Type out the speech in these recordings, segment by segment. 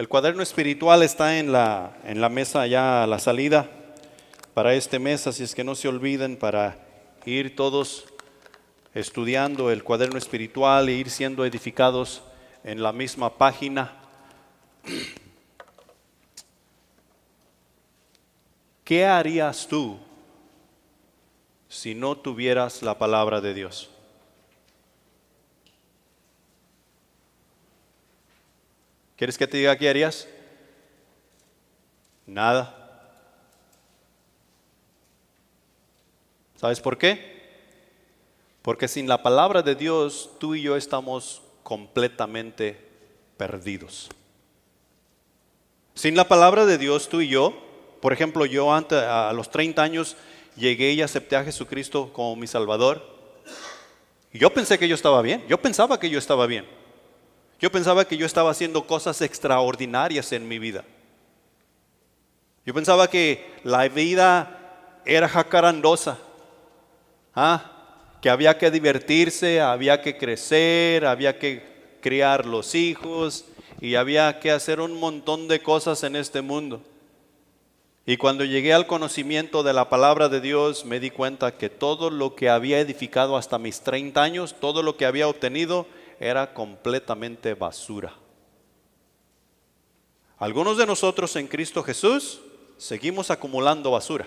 El cuaderno espiritual está en la mesa ya a la salida para este mes, así es que no se olviden para ir todos estudiando el cuaderno espiritual e ir siendo edificados en la misma página. ¿Qué harías tú si no tuvieras la palabra de Dios? ¿Quieres que te diga qué harías? Nada. ¿Sabes por qué? Porque sin la palabra de Dios, tú y yo estamos completamente perdidos. Sin la palabra de Dios, tú y yo, por ejemplo, yo antes, a los 30 años, llegué y acepté a Jesucristo como mi Salvador. Y yo pensé que yo estaba bien, yo pensaba que yo estaba bien. Yo pensaba que yo estaba haciendo cosas extraordinarias en mi vida. Yo pensaba que la vida era jacarandosa, que había que divertirse, había que crecer, había que criar los hijos y había que hacer un montón de cosas en este mundo. Y cuando llegué al conocimiento de la palabra de Dios, me di cuenta que todo lo que había edificado hasta mis 30 años, todo lo que había obtenido, era completamente basura. Algunos de nosotros en Cristo Jesús seguimos acumulando basura,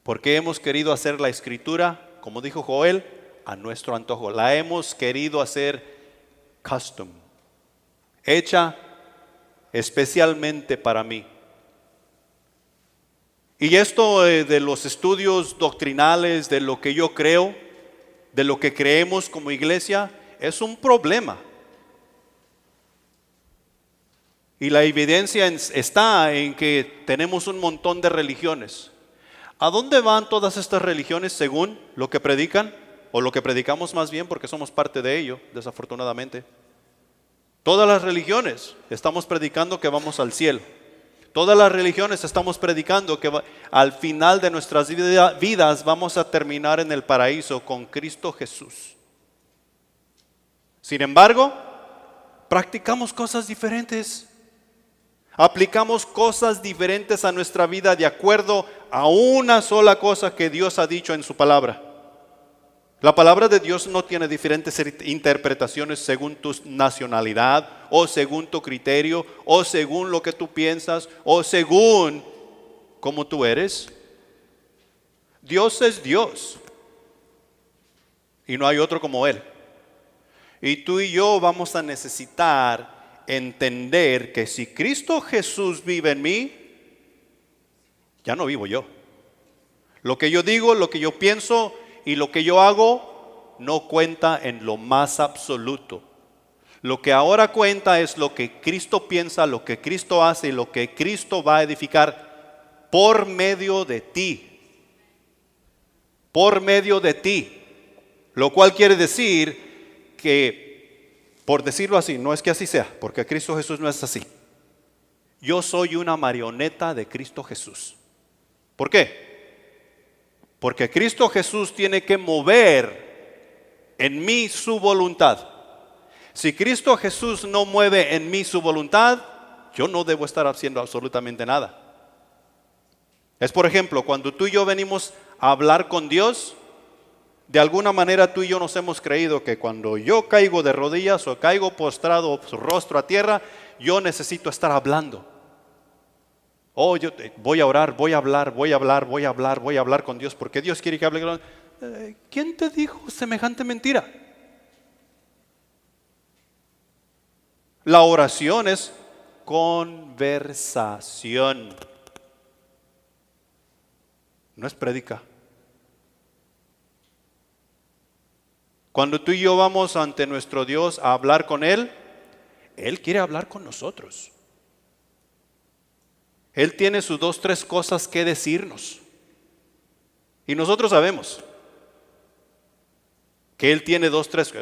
porque hemos querido hacer la escritura, como dijo Joel, a nuestro antojo. La hemos querido hacer custom, hecha especialmente para mí. Y esto de los estudios doctrinales, de lo que yo creo, de lo que creemos como iglesia, es un problema. Y la evidencia está en que tenemos un montón de religiones. ¿A dónde van todas estas religiones según lo que predican? O lo que predicamos más bien, porque somos parte de ello, desafortunadamente. Todas las religiones estamos predicando que vamos al cielo. Todas las religiones estamos predicando que al final de nuestras vidas vamos a terminar en el paraíso con Cristo Jesús. Sin embargo, practicamos cosas diferentes. Aplicamos cosas diferentes a nuestra vida de acuerdo a una sola cosa que Dios ha dicho en su palabra. La palabra de Dios no tiene diferentes interpretaciones según tu nacionalidad, o según tu criterio, o según lo que tú piensas, o según cómo tú eres. Dios es Dios y no hay otro como Él. Y tú y yo vamos a necesitar entender que si Cristo Jesús vive en mí, ya no vivo yo. Lo que yo digo, lo que yo pienso y lo que yo hago no cuenta en lo más absoluto. Lo que ahora cuenta es lo que Cristo piensa, lo que Cristo hace y lo que Cristo va a edificar por medio de ti. Por medio de ti. Lo cual quiere decir que, por decirlo así, no es que así sea, porque Cristo Jesús no es así. Yo soy una marioneta de Cristo Jesús. ¿Por qué? Porque Cristo Jesús tiene que mover en mí su voluntad. Si Cristo Jesús no mueve en mí su voluntad, yo no debo estar haciendo absolutamente nada. Es, por ejemplo, cuando tú y yo venimos a hablar con Dios, de alguna manera tú y yo nos hemos creído que cuando yo caigo de rodillas o caigo postrado, su rostro a tierra, yo necesito estar hablando. Yo voy a orar, voy a hablar con Dios porque Dios quiere que hable. ¿Quién te dijo semejante mentira? La oración es conversación, no es prédica. Cuando tú y yo vamos ante nuestro Dios a hablar con Él, Él quiere hablar con nosotros. Él tiene sus 2, 3 cosas que decirnos. Y nosotros sabemos que Él tiene 2, 3,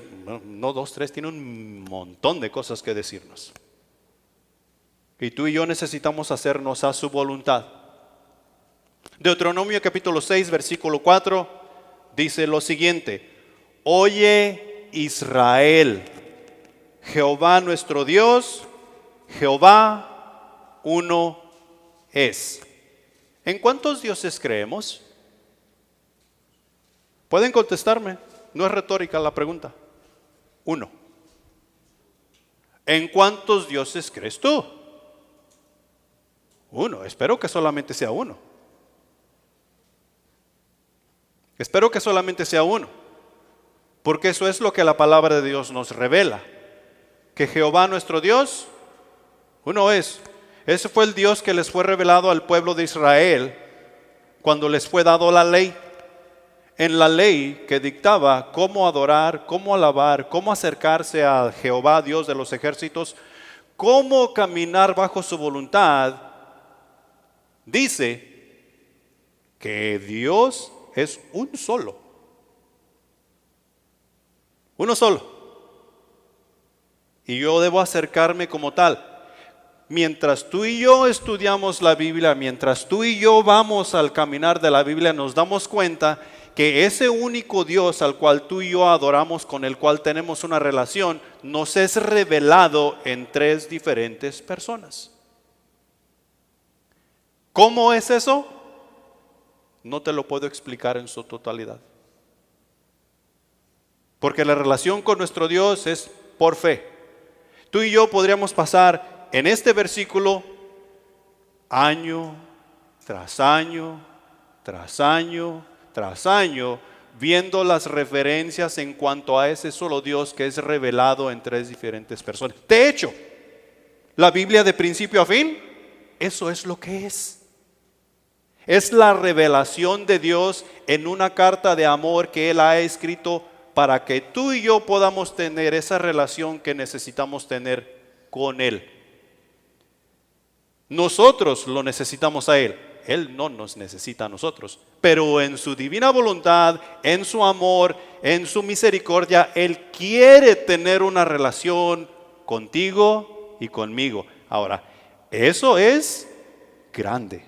no 2, 3, tiene un montón de cosas que decirnos. Y tú y yo necesitamos hacernos a su voluntad. Deuteronomio capítulo 6, versículo 4, dice lo siguiente: Oye Israel, Jehová nuestro Dios, Jehová uno es. ¿En cuántos dioses creemos? Pueden contestarme, no es retórica la pregunta. Uno. ¿En cuántos dioses crees tú? Uno. Espero que solamente sea uno. Espero que solamente sea uno. Porque eso es lo que la palabra de Dios nos revela. Que Jehová nuestro Dios, uno es. Ese fue el Dios que les fue revelado al pueblo de Israel cuando les fue dado la ley. En la ley que dictaba cómo adorar, cómo alabar, cómo acercarse a Jehová, Dios de los ejércitos, cómo caminar bajo su voluntad, dice que Dios es un solo. Uno solo. Y yo debo acercarme como tal. Mientras tú y yo estudiamos la Biblia, mientras tú y yo vamos al caminar de la Biblia, nos damos cuenta que ese único Dios al cual tú y yo adoramos, con el cual tenemos una relación, nos es revelado en tres diferentes personas. ¿Cómo es eso? No te lo puedo explicar en su totalidad. Porque la relación con nuestro Dios es por fe. Tú y yo podríamos pasar en este versículo año tras año, tras año, tras año, viendo las referencias en cuanto a ese solo Dios que es revelado en tres diferentes personas. De hecho, la Biblia de principio a fin, eso es lo que es. Es la revelación de Dios en una carta de amor que Él ha escrito para que tú y yo podamos tener esa relación que necesitamos tener con Él. Nosotros lo necesitamos a Él. Él no nos necesita a nosotros, pero en su divina voluntad, en su amor, en su misericordia, Él quiere tener una relación contigo y conmigo. Ahora, eso es grande.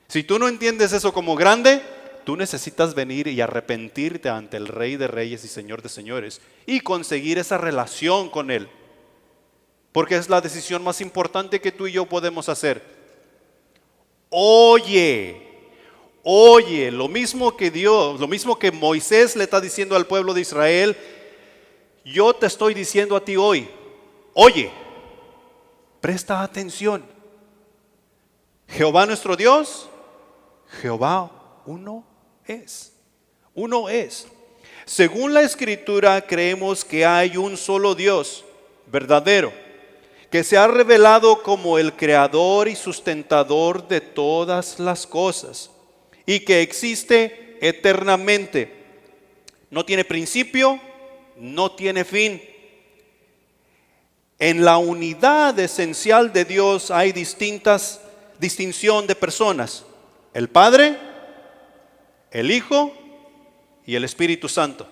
Si tú no entiendes eso como grande, tú necesitas venir y arrepentirte ante el Rey de Reyes y Señor de Señores y conseguir esa relación con Él, porque es la decisión más importante que tú y yo podemos hacer. Oye, lo mismo que Dios, lo mismo que Moisés le está diciendo al pueblo de Israel, yo te estoy diciendo a ti hoy, oye, presta atención. Jehová nuestro Dios, Jehová uno es. Uno es. Según la Escritura creemos que hay un solo Dios verdadero, que se ha revelado como el creador y sustentador de todas las cosas y que existe eternamente. No tiene principio, no tiene fin. En la unidad esencial de Dios hay distinción de personas: el Padre, el Hijo y el Espíritu Santo.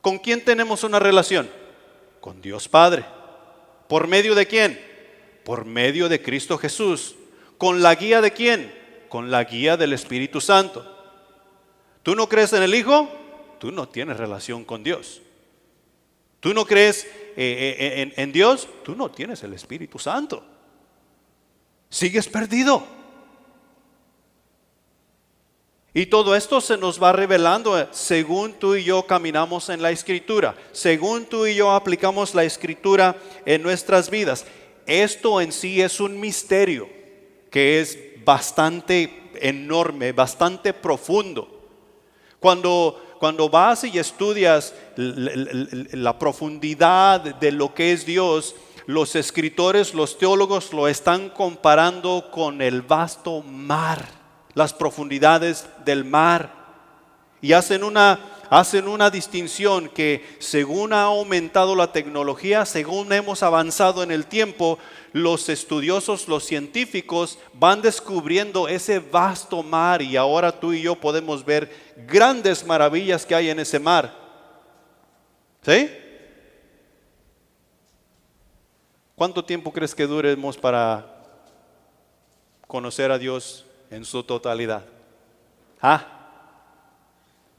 ¿Con quién tenemos una relación? Con Dios Padre. ¿Por medio de quién? Por medio de Cristo Jesús. ¿Con la guía de quién? Con la guía del Espíritu Santo. ¿Tú no crees en el Hijo? Tú no tienes relación con Dios. ¿Tú no crees en Dios? Tú no tienes el Espíritu Santo. Sigues perdido. Y todo esto se nos va revelando según tú y yo caminamos en la Escritura, según tú y yo aplicamos la Escritura en nuestras vidas. Esto en sí es un misterio que es bastante enorme, bastante profundo. Cuando vas y estudias la profundidad de lo que es Dios, los escritores, los teólogos lo están comparando con el vasto mar, las profundidades del mar, y hacen una distinción que según ha aumentado la tecnología, según hemos avanzado en el tiempo, los estudiosos, los científicos van descubriendo ese vasto mar, y ahora tú y yo podemos ver grandes maravillas que hay en ese mar. ¿Sí? ¿Cuánto tiempo crees que duremos para conocer a Dios en su totalidad?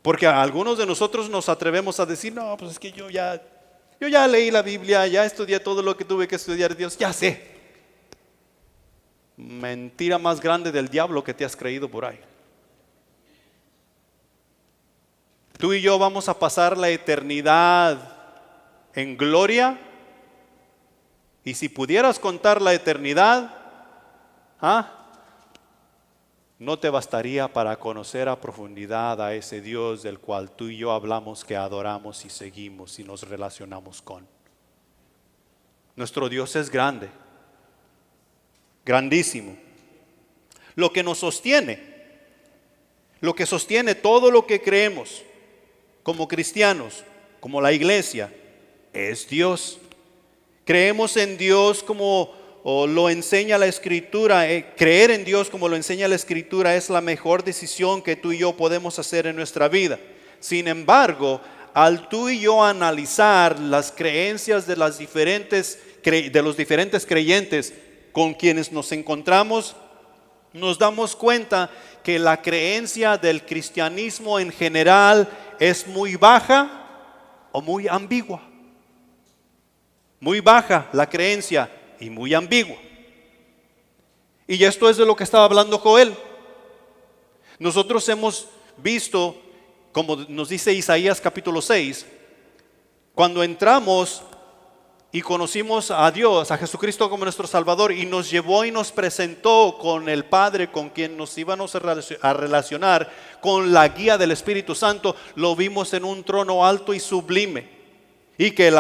Porque a algunos de nosotros nos atrevemos a decir, no, pues es que yo ya Yo ya leí la Biblia, ya estudié todo lo que tuve que estudiar, Dios, ya sé. Mentira más grande del diablo que te has creído por ahí. Tú y yo vamos a pasar la eternidad en gloria. Y si pudieras contar la eternidad, no te bastaría para conocer a profundidad a ese Dios del cual tú y yo hablamos, que adoramos y seguimos y nos relacionamos con. Nuestro Dios es grande, grandísimo. Lo que nos sostiene, lo que sostiene todo lo que creemos como cristianos, como la iglesia, es Dios. Creemos en Dios como lo enseña la Escritura. Creer en Dios como lo enseña la Escritura es la mejor decisión que tú y yo podemos hacer en nuestra vida. Sin embargo, al tú y yo analizar las creencias de los diferentes creyentes con quienes nos encontramos, nos damos cuenta que la creencia del cristianismo en general es muy baja o muy ambigua. Muy baja la creencia y muy ambigua. Y esto es de lo que estaba hablando Joel. Nosotros hemos visto, como nos dice Isaías capítulo 6, cuando entramos y conocimos a Dios, a Jesucristo como nuestro Salvador, y nos llevó y nos presentó con el Padre, con quien nos íbamos a relacionar, con la guía del Espíritu Santo, lo vimos en un trono alto y sublime, y que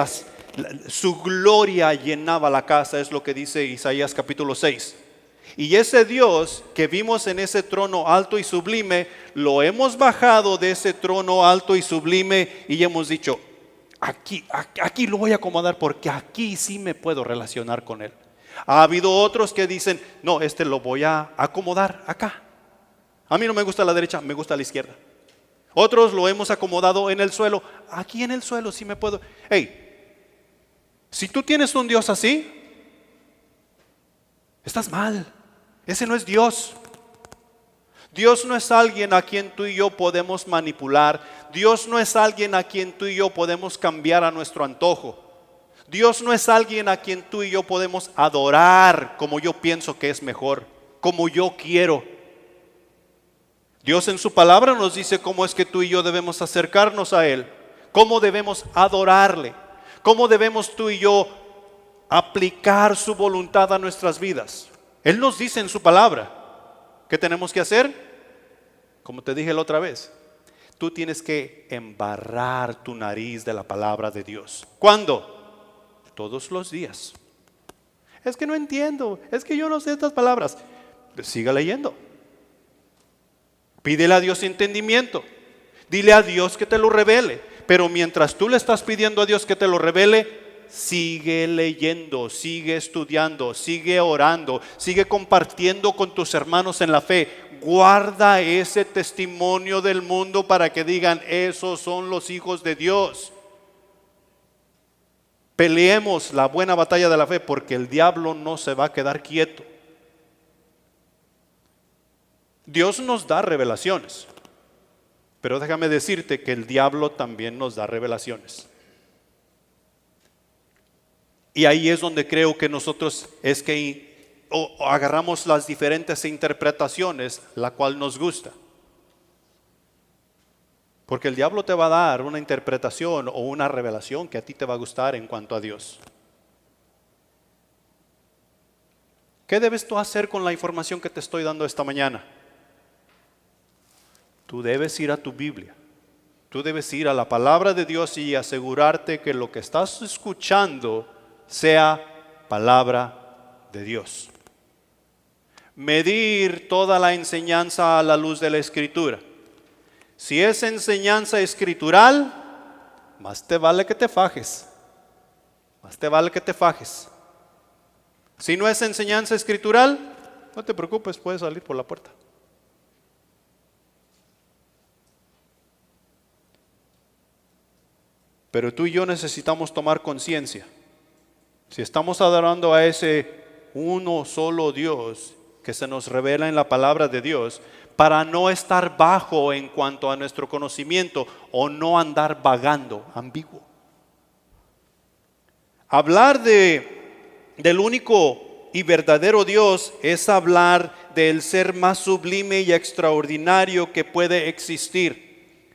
su gloria llenaba la casa, es lo que dice Isaías capítulo 6. Y ese Dios que vimos en ese trono alto y sublime, lo hemos bajado de ese trono alto y sublime y hemos dicho, aquí lo voy a acomodar porque aquí sí me puedo relacionar con Él. Ha habido otros que dicen, no, lo voy a acomodar acá. A mí no me gusta la derecha, me gusta la izquierda. Otros lo hemos acomodado en el suelo. Aquí en el suelo sí me puedo. Hey, si tú tienes un Dios así, estás mal. Ese no es Dios. Dios no es alguien a quien tú y yo podemos manipular. Dios no es alguien a quien tú y yo podemos cambiar a nuestro antojo. Dios no es alguien a quien tú y yo podemos adorar como yo pienso que es mejor, como yo quiero. Dios en su palabra nos dice cómo es que tú y yo debemos acercarnos a Él, cómo debemos adorarle, cómo debemos tú y yo aplicar su voluntad a nuestras vidas. Él nos dice en su palabra. ¿Qué tenemos que hacer? Como te dije la otra vez, tú tienes que embarrar tu nariz de la palabra de Dios. ¿Cuándo? Todos los días. Es que no entiendo, es que yo no sé estas palabras. Siga leyendo. Pídele a Dios entendimiento. Dile a Dios que te lo revele. Pero mientras tú le estás pidiendo a Dios que te lo revele, sigue leyendo, sigue estudiando, sigue orando, sigue compartiendo con tus hermanos en la fe. Guarda ese testimonio del mundo para que digan, esos son los hijos de Dios. Peleemos la buena batalla de la fe porque el diablo no se va a quedar quieto. Dios nos da revelaciones, pero déjame decirte que el diablo también nos da revelaciones. Y ahí es donde creo que nosotros agarramos las diferentes interpretaciones, la cual nos gusta. Porque el diablo te va a dar una interpretación o una revelación que a ti te va a gustar en cuanto a Dios. ¿Qué debes tú hacer con la información que te estoy dando esta mañana? Tú debes ir a tu Biblia. Tú debes ir a la palabra de Dios y asegurarte que lo que estás escuchando sea palabra de Dios. Medir toda la enseñanza a la luz de la Escritura. Si es enseñanza escritural, más te vale que te fajes. Más te vale que te fajes. Si no es enseñanza escritural, no te preocupes, puedes salir por la puerta. Pero tú y yo necesitamos tomar conciencia. Si estamos adorando a ese uno solo Dios que se nos revela en la palabra de Dios, para no estar bajo en cuanto a nuestro conocimiento o no andar vagando, ambiguo. Hablar del único y verdadero Dios es hablar del ser más sublime y extraordinario que puede existir.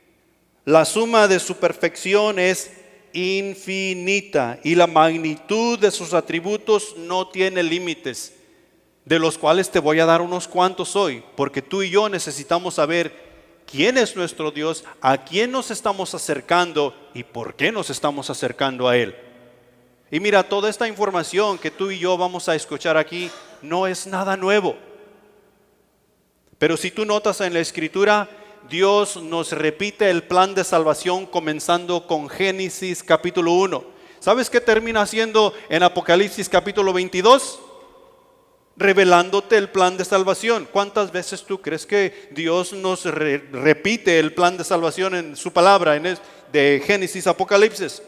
La suma de su perfección es infinita y la magnitud de sus atributos no tiene límites, de los cuales te voy a dar unos cuantos hoy, porque tú y yo necesitamos saber quién es nuestro Dios, a quién nos estamos acercando y por qué nos estamos acercando a Él. Y mira, toda esta información que tú y yo vamos a escuchar aquí no es nada nuevo. Pero si tú notas en la Escritura, Dios nos repite el plan de salvación comenzando con Génesis capítulo 1. ¿Sabes qué termina haciendo en Apocalipsis capítulo 22? Revelándote el plan de salvación. ¿Cuántas veces tú crees que Dios nos repite el plan de salvación en su palabra, de Génesis a Apocalipsis?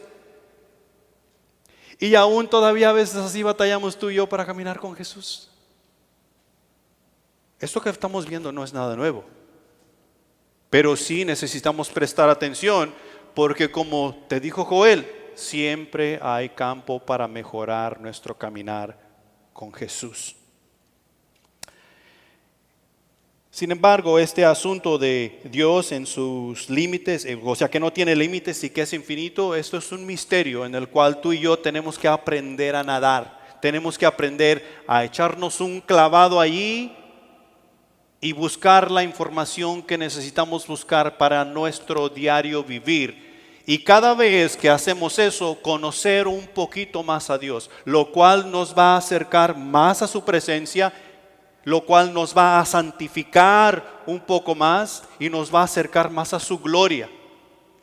Y aún todavía a veces así batallamos tú y yo para caminar con Jesús. Esto que estamos viendo no es nada nuevo, pero sí necesitamos prestar atención, porque como te dijo Joel, siempre hay campo para mejorar nuestro caminar con Jesús. Sin embargo, este asunto de Dios en sus límites, o sea que no tiene límites y que es infinito, esto es un misterio en el cual tú y yo tenemos que aprender a nadar. Tenemos que aprender a echarnos un clavado allí y buscar la información que necesitamos buscar para nuestro diario vivir. Y cada vez que hacemos eso, conocer un poquito más a Dios, lo cual nos va a acercar más a su presencia, lo cual nos va a santificar un poco más y nos va a acercar más a su gloria.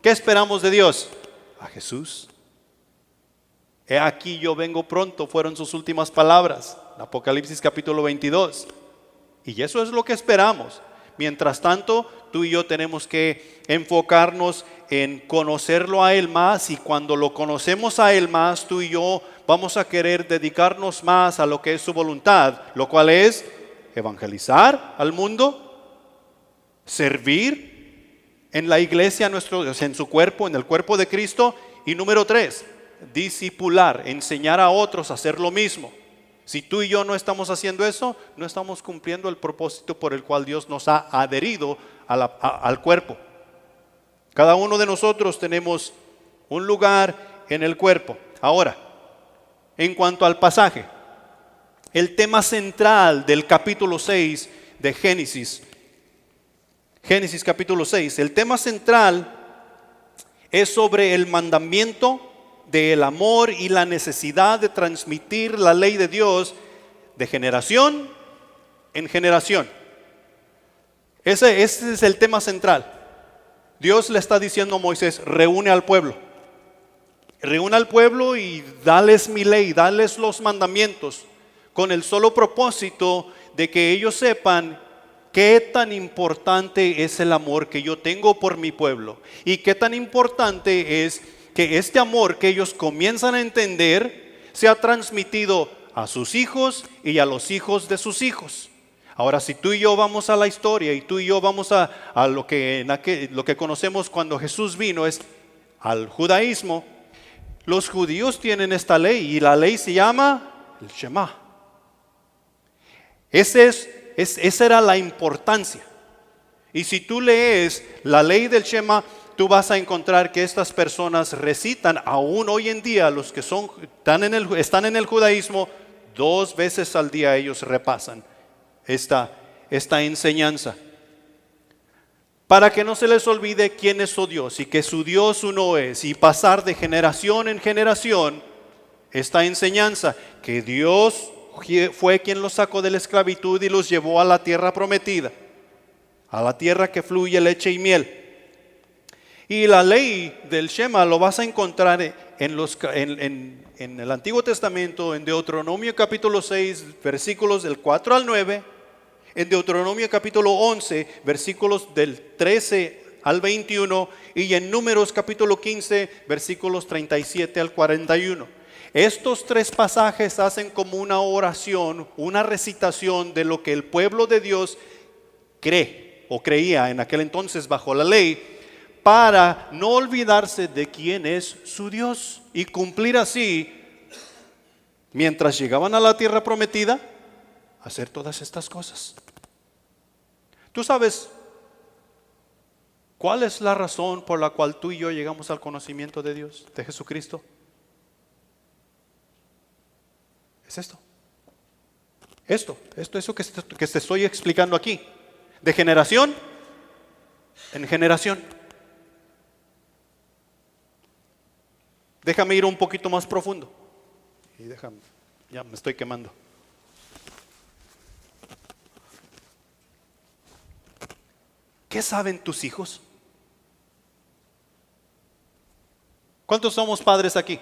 ¿Qué esperamos de Dios? A Jesús. He aquí yo vengo pronto, fueron sus últimas palabras, Apocalipsis capítulo 22. Y eso es lo que esperamos. Mientras tanto, tú y yo tenemos que enfocarnos en conocerlo a Él más, y cuando lo conocemos a Él más, tú y yo vamos a querer dedicarnos más a lo que es su voluntad, lo cual es evangelizar al mundo, servir en la iglesia, en su cuerpo, en el cuerpo de Cristo, y número 3, discipular, enseñar a otros a hacer lo mismo. Si tú y yo no estamos haciendo eso, no estamos cumpliendo el propósito por el cual Dios nos ha adherido al cuerpo. Cada uno de nosotros tenemos un lugar en el cuerpo. Ahora, en cuanto al pasaje, el tema central del capítulo 6 de Génesis capítulo 6, el tema central es sobre el mandamiento del amor y la necesidad de transmitir la ley de Dios de generación en generación. Ese es el tema central. Dios le está diciendo a Moisés: reúne al pueblo y dales mi ley, dales los mandamientos, con el solo propósito de que ellos sepan qué tan importante es el amor que yo tengo por mi pueblo, y qué tan importante es que este amor que ellos comienzan a entender sea transmitido a sus hijos y a los hijos de sus hijos. Ahora, si tú y yo vamos a la historia y tú y yo vamos a lo que conocemos cuando Jesús vino, es al judaísmo. Los judíos tienen esta ley y la ley se llama el Shema. Esa era la importancia. Y si tú lees la ley del Shema, tú vas a encontrar que estas personas recitan aún hoy en día, los que están en el judaísmo, 2 veces al día ellos repasan esta enseñanza, para que no se les olvide quién es su Dios y que su Dios uno es, y pasar de generación en generación esta enseñanza, que Dios fue quien los sacó de la esclavitud y los llevó a la tierra prometida, a la tierra que fluye leche y miel. Y la ley del Shema lo vas a encontrar en el Antiguo Testamento, en Deuteronomio capítulo 6, versículos del 4 al 9, en Deuteronomio capítulo 11, versículos del 13 al 21, y en Números capítulo 15, versículos 37 al 41. Estos 3 pasajes hacen como una oración, una recitación de lo que el pueblo de Dios cree o creía en aquel entonces bajo la ley, para no olvidarse de quién es su Dios y cumplir así mientras llegaban a la tierra prometida, hacer todas estas cosas. ¿Tú sabes cuál es la razón por la cual tú y yo llegamos al conocimiento de Dios, de Jesucristo? Es esto. Eso que te estoy explicando aquí. De generación en generación. Déjame ir un poquito más profundo. Y ya me estoy quemando. ¿Qué saben tus hijos? ¿Cuántos somos padres aquí?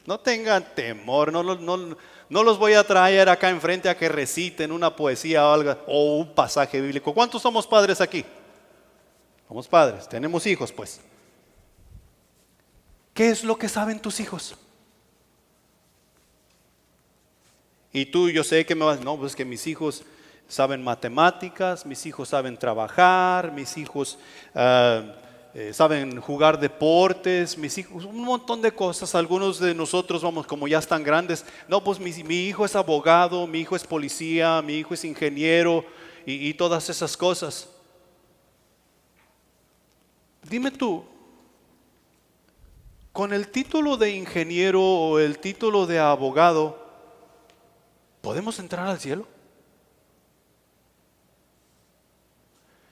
No tengan temor, no los voy a traer acá enfrente a que reciten una poesía o algo, o un pasaje bíblico. ¿Cuántos somos padres aquí? Somos padres, tenemos hijos pues. ¿Qué es lo que saben tus hijos? Y tú, yo sé que me vas, no, pues que mis hijos saben matemáticas, mis hijos saben trabajar, mis hijos saben jugar deportes, mis hijos, un montón de cosas. Algunos de nosotros, vamos, como ya están grandes, no, pues mi hijo es abogado, mi hijo es policía, mi hijo es ingeniero y todas esas cosas. Dime tú, con el título de ingeniero o el título de abogado, ¿podemos entrar al cielo?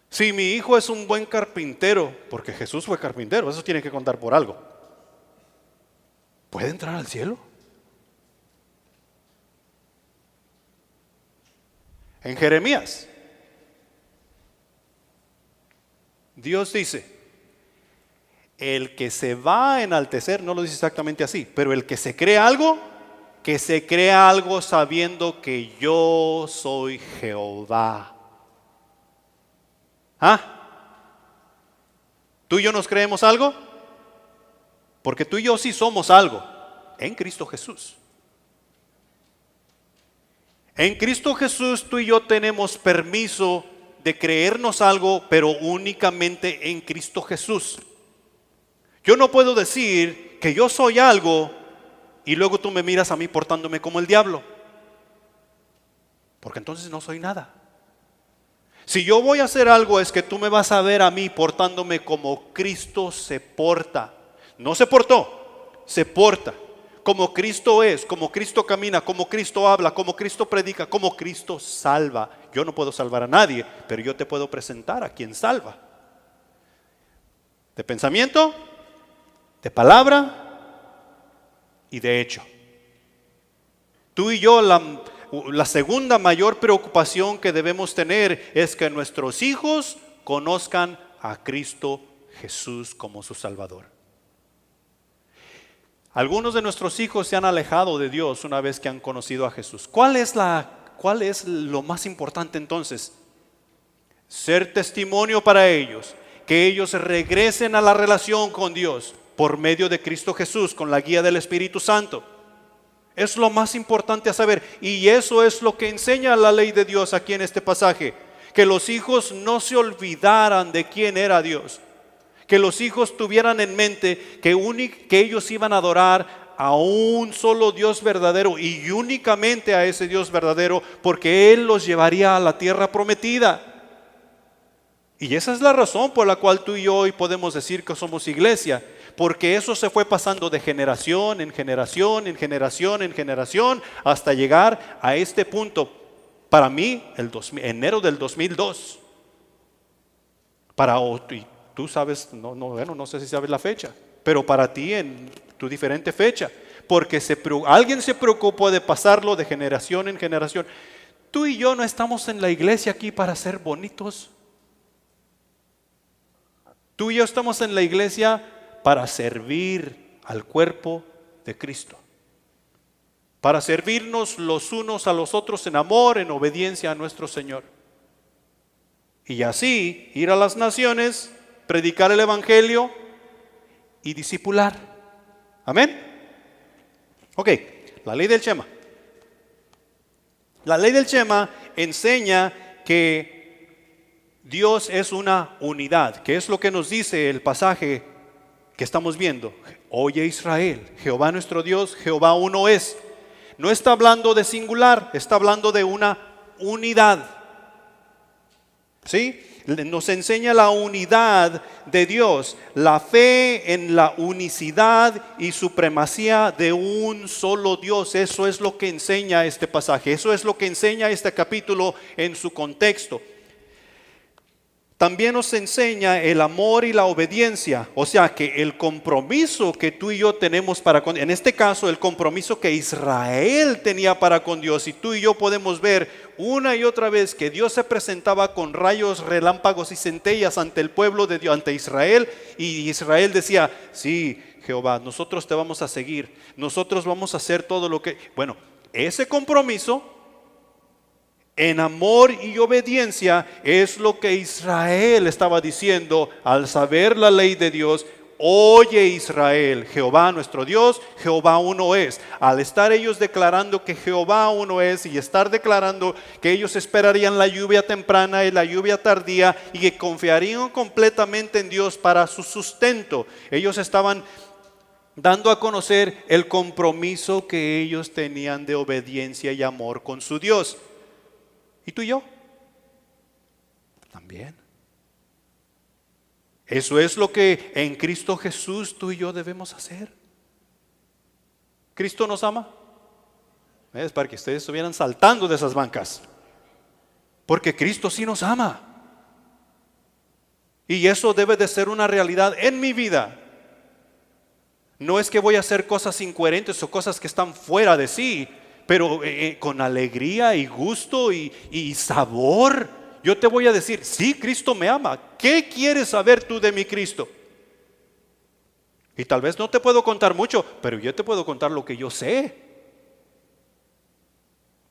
Si mi hijo es un buen carpintero, porque Jesús fue carpintero, eso tiene que contar por algo, ¿puede entrar al cielo? En Jeremías, Dios dice, el que se va a enaltecer, no lo dice exactamente así, pero el que se cree algo, que se crea algo sabiendo que yo soy Jehová. ¿Tú y yo nos creemos algo? Porque tú y yo sí somos algo en Cristo Jesús. En Cristo Jesús tú y yo tenemos permiso de creernos algo, pero únicamente en Cristo Jesús. Yo no puedo decir que yo soy algo y luego tú me miras a mí portándome como el diablo, porque entonces no soy nada. Si yo voy a hacer algo es que tú me vas a ver a mí portándome como Cristo se porta. No se portó, se porta. Como Cristo es, como Cristo camina, como Cristo habla, como Cristo predica, como Cristo salva. Yo no puedo salvar a nadie, pero yo te puedo presentar a quien salva. De pensamiento, de palabra y de hecho. Tú y yo, la segunda mayor preocupación que debemos tener es que nuestros hijos conozcan a Cristo Jesús como su Salvador. Algunos de nuestros hijos se han alejado de Dios una vez que han conocido a Jesús. ¿Cuál es lo más importante entonces? Ser testimonio para ellos, que ellos regresen a la relación con Dios por medio de Cristo Jesús, con la guía del Espíritu Santo. Es lo más importante a saber, y eso es lo que enseña la ley de Dios aquí en este pasaje, que los hijos no se olvidaran de quién era Dios, que los hijos tuvieran en mente que ellos iban a adorar a un solo Dios verdadero y únicamente a ese Dios verdadero, porque Él los llevaría a la tierra prometida. Y esa es la razón por la cual tú y yo hoy podemos decir que somos iglesia, porque eso se fue pasando de generación en generación, en generación, en generación, hasta llegar a este punto. Para mí, enero del 2002. Y tú sabes, no sé si sabes la fecha, pero para ti en tu diferente fecha, porque alguien se preocupó de pasarlo de generación en generación. Tú y yo no estamos en la iglesia aquí para ser bonitos. Tú y yo estamos en la iglesia para servir al cuerpo de Cristo, para servirnos los unos a los otros en amor, en obediencia a nuestro Señor, y así ir a las naciones, predicar el evangelio y discipular. Amén. Ok, la ley del Shema. La ley del Shema enseña que Dios es una unidad, que es lo que nos dice el pasaje que estamos viendo. oye Israel, Jehová nuestro Dios, Jehová uno es. No está hablando de singular, está hablando de una unidad. ¿Sí? Nos enseña la unidad de Dios, la fe en la unicidad y supremacía de un solo Dios. Eso es lo que enseña este pasaje, eso es lo que enseña este capítulo en su contexto. También nos enseña el amor y la obediencia, o sea que el compromiso que tú y yo tenemos para con, en este caso el compromiso que Israel tenía para con Dios, y tú y yo podemos ver una y otra vez que Dios se presentaba con rayos, relámpagos y centellas ante el pueblo de Dios, ante Israel, y Israel decía, sí, Jehová, nosotros te vamos a seguir, nosotros vamos a hacer todo lo que, bueno, ese compromiso en amor y obediencia es lo que Israel estaba diciendo al saber la ley de Dios. Oye Israel, Jehová nuestro Dios, Jehová uno es. Al estar ellos declarando que Jehová uno es y estar declarando que ellos esperarían la lluvia temprana y la lluvia tardía y que confiarían completamente en Dios para su sustento, ellos estaban dando a conocer el compromiso que ellos tenían de obediencia y amor con su Dios. ¿Y tú y yo? También. Eso es lo que en Cristo Jesús tú y yo debemos hacer. ¿Cristo nos ama? Es para que ustedes estuvieran saltando de esas bancas. Porque Cristo sí nos ama. Y eso debe de ser una realidad en mi vida. No es que voy a hacer cosas incoherentes o cosas que están fuera de sí, pero con alegría y gusto y sabor, yo te voy a decir, sí, Cristo me ama. ¿Qué quieres saber tú de mi Cristo? Y tal vez no te puedo contar mucho, pero yo te puedo contar lo que yo sé.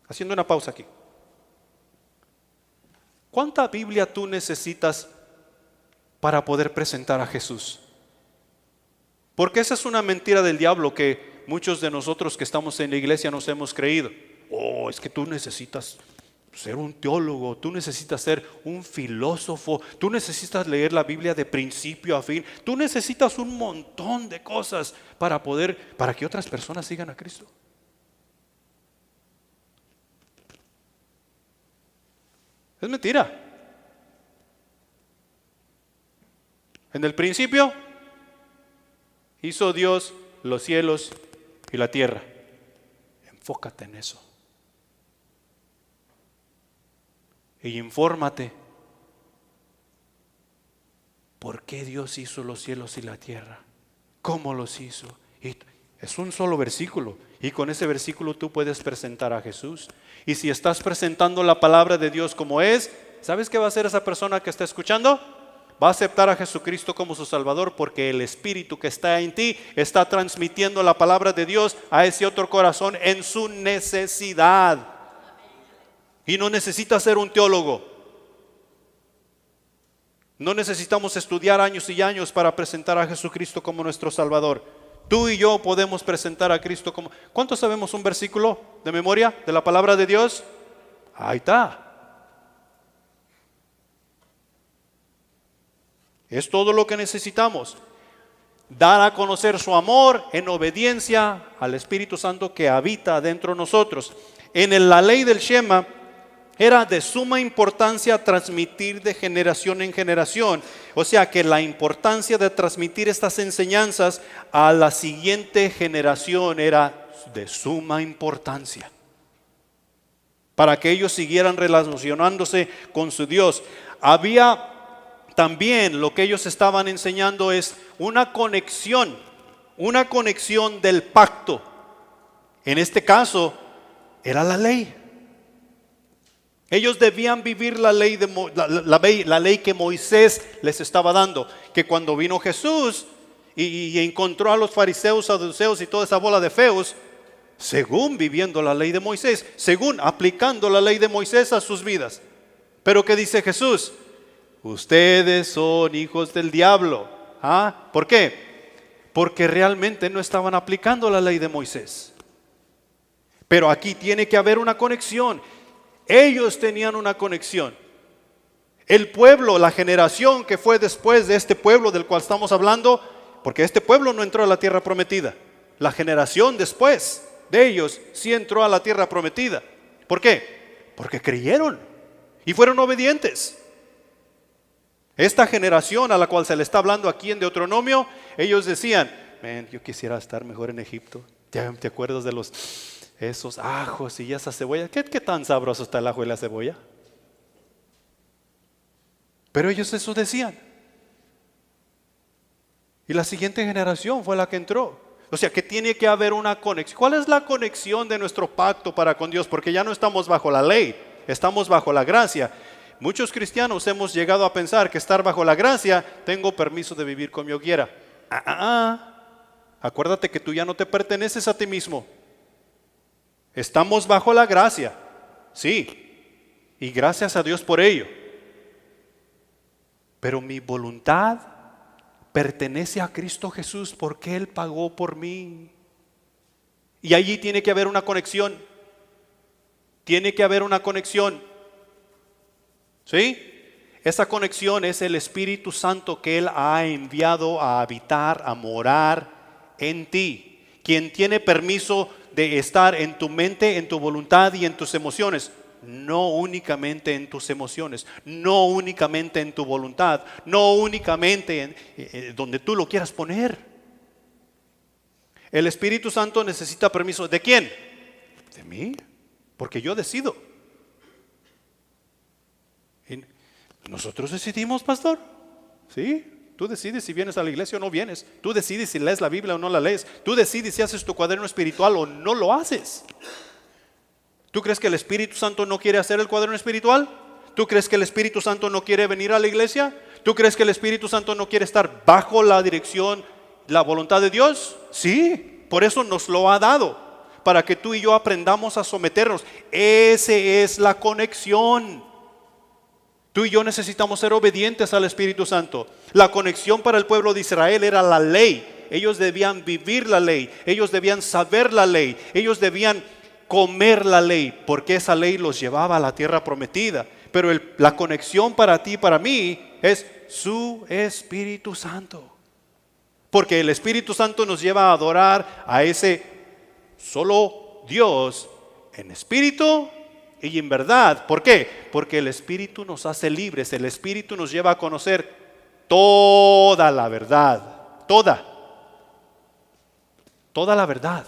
Haciendo una pausa aquí. ¿Cuánta Biblia tú necesitas para poder presentar a Jesús? Porque esa es una mentira del diablo que muchos de nosotros que estamos en la iglesia nos hemos creído. Oh, es que tú necesitas ser un teólogo, tú necesitas ser un filósofo, tú necesitas leer la Biblia de principio a fin, tú necesitas un montón de cosas para que otras personas sigan a Cristo. Es mentira. En el principio hizo Dios los cielos y la tierra. Enfócate en eso. Y infórmate. ¿Por qué Dios hizo los cielos y la tierra? ¿Cómo los hizo? Y es un solo versículo. Y con ese versículo tú puedes presentar a Jesús. Y si estás presentando la palabra de Dios como es, ¿sabes qué va a hacer esa persona que está escuchando? Va a aceptar a Jesucristo como su Salvador, porque el Espíritu que está en ti está transmitiendo la palabra de Dios a ese otro corazón en su necesidad. Y no necesitas ser un teólogo. No necesitamos estudiar años y años para presentar a Jesucristo como nuestro Salvador. Tú y yo podemos presentar a Cristo como... ¿Cuántos sabemos un versículo de memoria de la palabra de Dios? Ahí está. Es todo lo que necesitamos. Dar a conocer su amor en obediencia al Espíritu Santo que habita dentro de nosotros. En la ley del Shema era de suma importancia transmitir de generación en generación. O sea que la importancia de transmitir estas enseñanzas a la siguiente generación era de suma importancia. Para que ellos siguieran relacionándose con su Dios. Había también lo que ellos estaban enseñando es una conexión del pacto. En este caso era la ley. Ellos debían vivir la ley que Moisés les estaba dando. Que cuando vino Jesús y encontró a los fariseos, saduceos y toda esa bola de feos, según viviendo la ley de Moisés, según aplicando la ley de Moisés a sus vidas. Pero ¿qué dice Jesús? Ustedes son hijos del diablo. ¿Por qué? Porque realmente no estaban aplicando la ley de Moisés. Pero aquí tiene que haber una conexión. Ellos tenían una conexión. El pueblo, la generación que fue después de este pueblo del cual estamos hablando, porque este pueblo no entró a la tierra prometida. La generación después de ellos sí entró a la tierra prometida. ¿Por qué? Porque creyeron y fueron obedientes. Esta generación a la cual se le está hablando aquí en Deuteronomio, ellos decían, yo quisiera estar mejor en Egipto. ¿Te acuerdas de esos ajos y esa cebolla? ¿Qué tan sabroso está el ajo y la cebolla? Pero ellos eso decían. Y la siguiente generación fue la que entró. O sea que tiene que haber una conexión. ¿Cuál es la conexión de nuestro pacto para con Dios? Porque ya no estamos bajo la ley, estamos bajo la gracia. Muchos cristianos hemos llegado a pensar que estar bajo la gracia, tengo permiso de vivir como yo quiera. Acuérdate que tú ya no te perteneces a ti mismo. Estamos bajo la gracia, sí, y gracias a Dios por ello. Pero mi voluntad pertenece a Cristo Jesús porque Él pagó por mí. Y allí tiene que haber una conexión. Tiene que haber una conexión. ¿Sí? Esa conexión es el Espíritu Santo que Él ha enviado a habitar, a morar en ti. Quien tiene permiso de estar en tu mente, en tu voluntad y en tus emociones. No únicamente en tus emociones, no únicamente en tu voluntad, no únicamente en donde tú lo quieras poner. El Espíritu Santo necesita permiso. ¿De quién? De mí, porque yo decido. Y nosotros decidimos, pastor. ¿Sí? Tú decides si vienes a la iglesia o no vienes. Tú decides si lees la Biblia o no la lees. Tú decides si haces tu cuaderno espiritual o no lo haces. ¿Tú crees que el Espíritu Santo no quiere hacer el cuaderno espiritual? ¿Tú crees que el Espíritu Santo no quiere venir a la iglesia? ¿Tú crees que el Espíritu Santo no quiere estar bajo la dirección, la voluntad de Dios? Sí, por eso nos lo ha dado, para que tú y yo aprendamos a someternos. Esa es la conexión. Tú y yo necesitamos ser obedientes al Espíritu Santo. La conexión para el pueblo de Israel era la ley. Ellos debían vivir la ley, ellos debían saber la ley, ellos debían comer la ley, porque esa ley los llevaba a la tierra prometida. Pero la conexión para ti y para mí es su Espíritu Santo, porque el Espíritu Santo nos lleva a adorar a ese solo Dios en espíritu y en verdad. ¿Por qué? Porque el Espíritu nos hace libres. El Espíritu nos lleva a conocer toda la verdad, toda la verdad.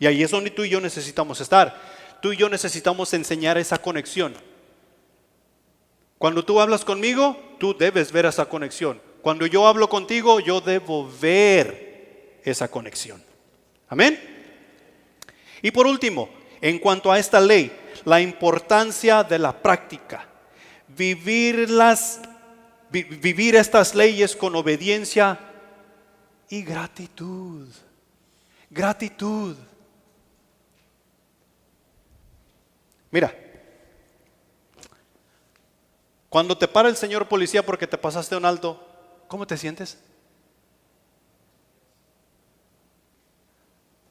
Y ahí es donde tú y yo necesitamos estar. Tú y yo necesitamos enseñar esa conexión. Cuando tú hablas conmigo, tú debes ver esa conexión. Cuando yo hablo contigo, yo debo ver esa conexión. Amén. Y por último, en cuanto a esta ley, la importancia de la práctica. Vivir estas leyes con obediencia y gratitud. Gratitud. Mira, cuando te para el señor policía porque te pasaste un alto, ¿cómo te sientes?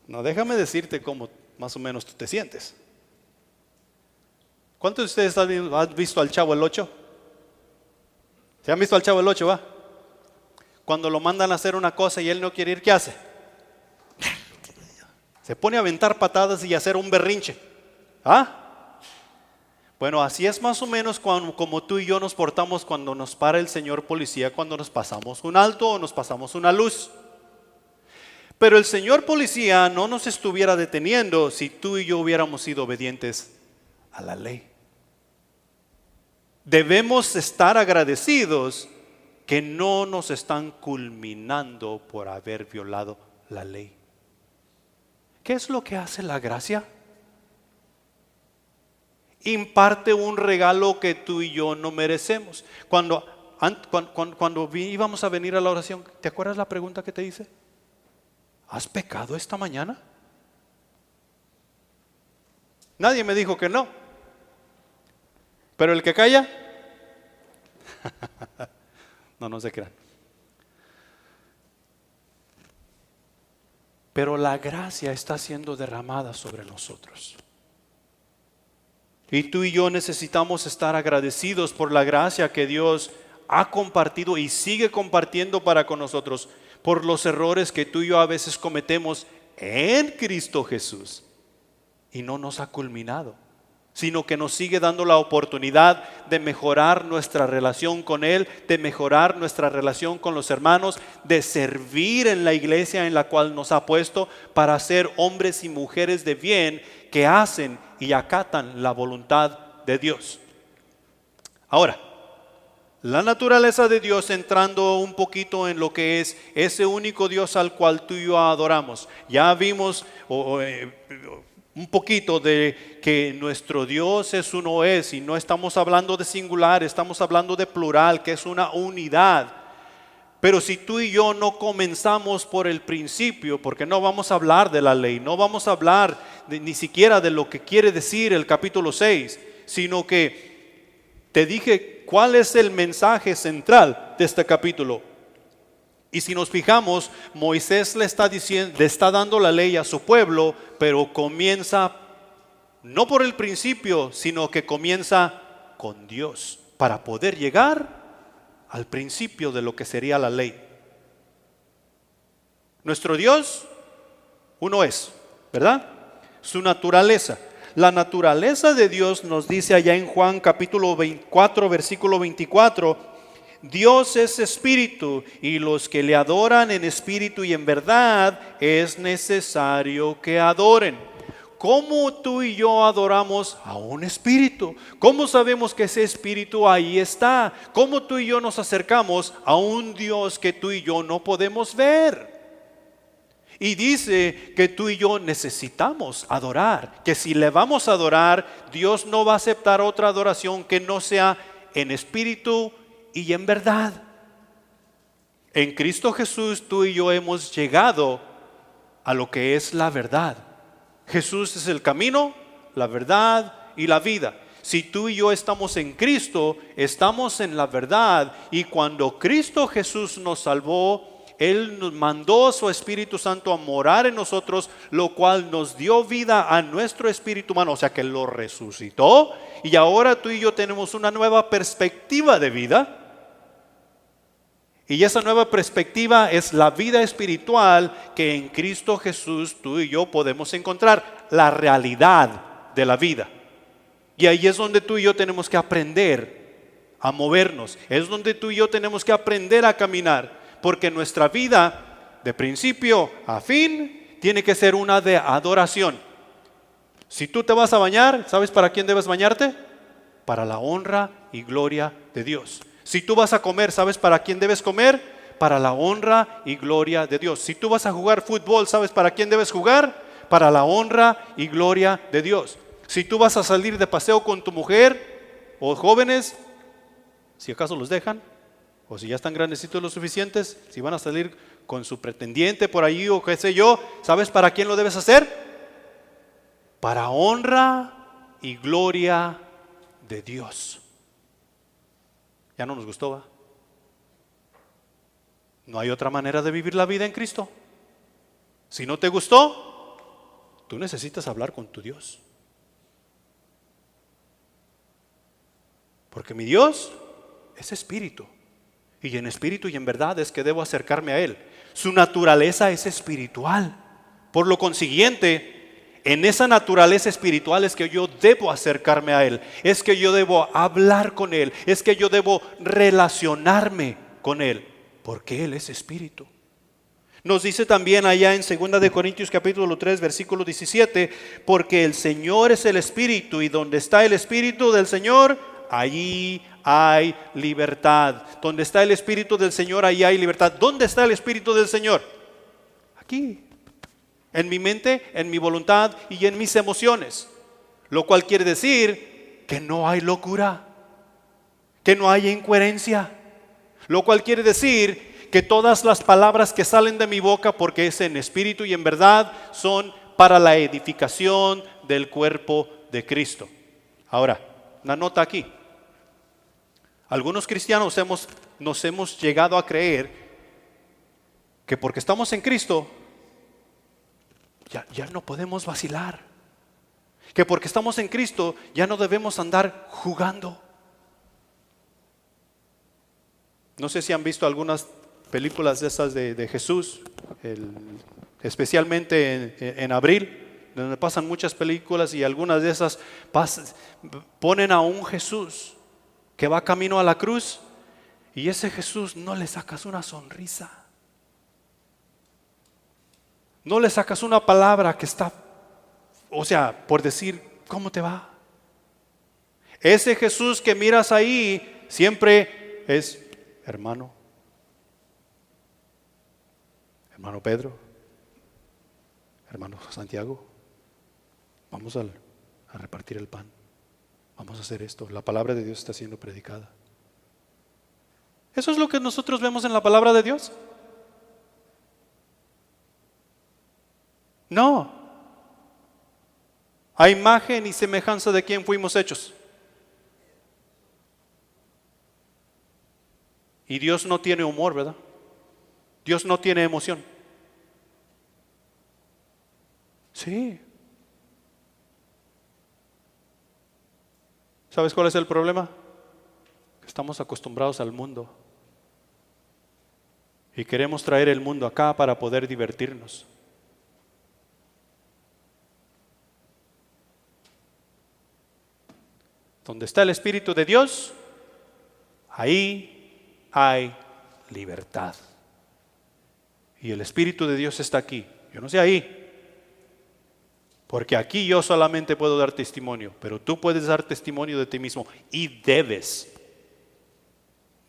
No, déjame decirte cómo más o menos tú te sientes. ¿Cuántos de ustedes han visto al Chavo el 8? ¿Se han visto al Chavo el 8, va? Cuando lo mandan a hacer una cosa y él no quiere ir, ¿qué hace? Se pone a aventar patadas y a hacer un berrinche. ¿Ah? Bueno, así es más o menos como tú y yo nos portamos cuando nos para el señor policía, cuando nos pasamos un alto o nos pasamos una luz. Pero el señor policía no nos estuviera deteniendo si tú y yo hubiéramos sido obedientes a la ley. Debemos estar agradecidos que no nos están culminando por haber violado la ley. ¿Qué es lo que hace la gracia? Imparte un regalo que tú y yo no merecemos. Cuando íbamos a venir a la oración, ¿te acuerdas la pregunta que te hice? ¿Has pecado esta mañana? Nadie me dijo que no. Pero el que calla, no se crean. Pero la gracia está siendo derramada sobre nosotros. Y tú y yo necesitamos estar agradecidos por la gracia que Dios ha compartido y sigue compartiendo para con nosotros. por los errores que tú y yo a veces cometemos en Cristo Jesús. Y no nos ha culminado, sino que nos sigue dando la oportunidad de mejorar nuestra relación con Él, de mejorar nuestra relación con los hermanos, de servir en la iglesia en la cual nos ha puesto para ser hombres y mujeres de bien que hacen y acatan la voluntad de Dios. Ahora, la naturaleza de Dios, entrando un poquito en lo que es ese único Dios al cual tú y yo adoramos. Ya vimos un poquito de que nuestro Dios es uno es, y no estamos hablando de singular, estamos hablando de plural, que es una unidad. Pero si tú y yo no comenzamos por el principio, porque no vamos a hablar de la ley, no vamos a hablar ni siquiera de lo que quiere decir el capítulo 6, sino que te dije cuál es el mensaje central de este capítulo. Y si nos fijamos, Moisés le está dando la ley a su pueblo, pero comienza no por el principio, sino que comienza con Dios, para poder llegar al principio de lo que sería la ley. Nuestro Dios, uno es, ¿verdad? Su naturaleza. La naturaleza de Dios nos dice allá en Juan capítulo 24, versículo 24, Dios es espíritu y los que le adoran en espíritu y en verdad es necesario que adoren. ¿Cómo tú y yo adoramos a un espíritu? ¿Cómo sabemos que ese espíritu ahí está? ¿Cómo tú y yo nos acercamos a un Dios que tú y yo no podemos ver? Y dice que tú y yo necesitamos adorar, que si le vamos a adorar, Dios no va a aceptar otra adoración que no sea en espíritu y en verdad. En Cristo Jesús tú y yo hemos llegado a lo que es la verdad. Jesús es el camino, la verdad y la vida. Si tú y yo estamos en Cristo, estamos en la verdad. Y cuando Cristo Jesús nos salvó, Él nos mandó a su Espíritu Santo a morar en nosotros, lo cual nos dio vida a nuestro espíritu humano, o sea que lo resucitó. Y ahora tú y yo tenemos una nueva perspectiva de vida. Y esa nueva perspectiva es la vida espiritual que en Cristo Jesús tú y yo podemos encontrar, la realidad de la vida. Y ahí es donde tú y yo tenemos que aprender a movernos, es donde tú y yo tenemos que aprender a caminar, porque nuestra vida de principio a fin tiene que ser una de adoración. Si tú te vas a bañar, ¿sabes para quién debes bañarte? Para la honra y gloria de Dios. Si tú vas a comer, ¿sabes para quién debes comer? Para la honra y gloria de Dios. Si tú vas a jugar fútbol, ¿sabes para quién debes jugar? Para la honra y gloria de Dios. Si tú vas a salir de paseo con tu mujer o jóvenes, si acaso los dejan, o si ya están grandecitos lo suficientes, si van a salir con su pretendiente por ahí o qué sé yo, ¿sabes para quién lo debes hacer? Para honra y gloria de Dios. Ya no nos gustó, ¿va? No hay otra manera de vivir la vida en Cristo. Si no te gustó, tú necesitas hablar con tu Dios. Porque mi Dios es espíritu. Y en espíritu y en verdad es que debo acercarme a Él. Su naturaleza es espiritual. Por lo consiguiente, en esa naturaleza espiritual es que yo debo acercarme a Él. Es que yo debo hablar con Él. Es que yo debo relacionarme con Él. Porque Él es espíritu. Nos dice también allá en 2 de Corintios capítulo 3 versículo 17. Porque el Señor es el espíritu y donde está el espíritu del Señor, allí hay libertad. Donde está el espíritu del Señor, allí hay libertad. ¿Dónde está el espíritu del Señor? Aquí. En mi mente, en mi voluntad y en mis emociones. Lo cual quiere decir que no hay locura, que no hay incoherencia. Lo cual quiere decir que todas las palabras que salen de mi boca, porque es en espíritu y en verdad, son para la edificación del cuerpo de Cristo. Ahora, una nota aquí. Algunos cristianos nos hemos llegado a creer que porque estamos en Cristo, ya no podemos vacilar. Que porque estamos en Cristo ya no debemos andar jugando. No sé si han visto algunas películas de esas de Jesús, especialmente en abril, donde pasan muchas películas y algunas de esas ponen a un Jesús que va camino a la cruz y ese Jesús no le sacas una sonrisa, no le sacas una palabra que está, o sea, por decir, ¿cómo te va? Ese Jesús que miras ahí siempre es hermano Pedro, hermano Santiago, vamos a repartir el pan, vamos a hacer esto, la palabra de Dios está siendo predicada. ¿Eso es lo que nosotros vemos en la palabra de Dios? No. A imagen y semejanza de quién fuimos hechos. Y Dios no tiene humor, ¿verdad? Dios no tiene emoción. Sí. ¿Sabes cuál es el problema? Estamos acostumbrados al mundo. Y queremos traer el mundo acá para poder divertirnos. Donde está el Espíritu de Dios, ahí hay libertad. Y el Espíritu de Dios está aquí. Yo no sé ahí. Porque aquí yo solamente puedo dar testimonio, pero tú puedes dar testimonio de ti mismo y debes.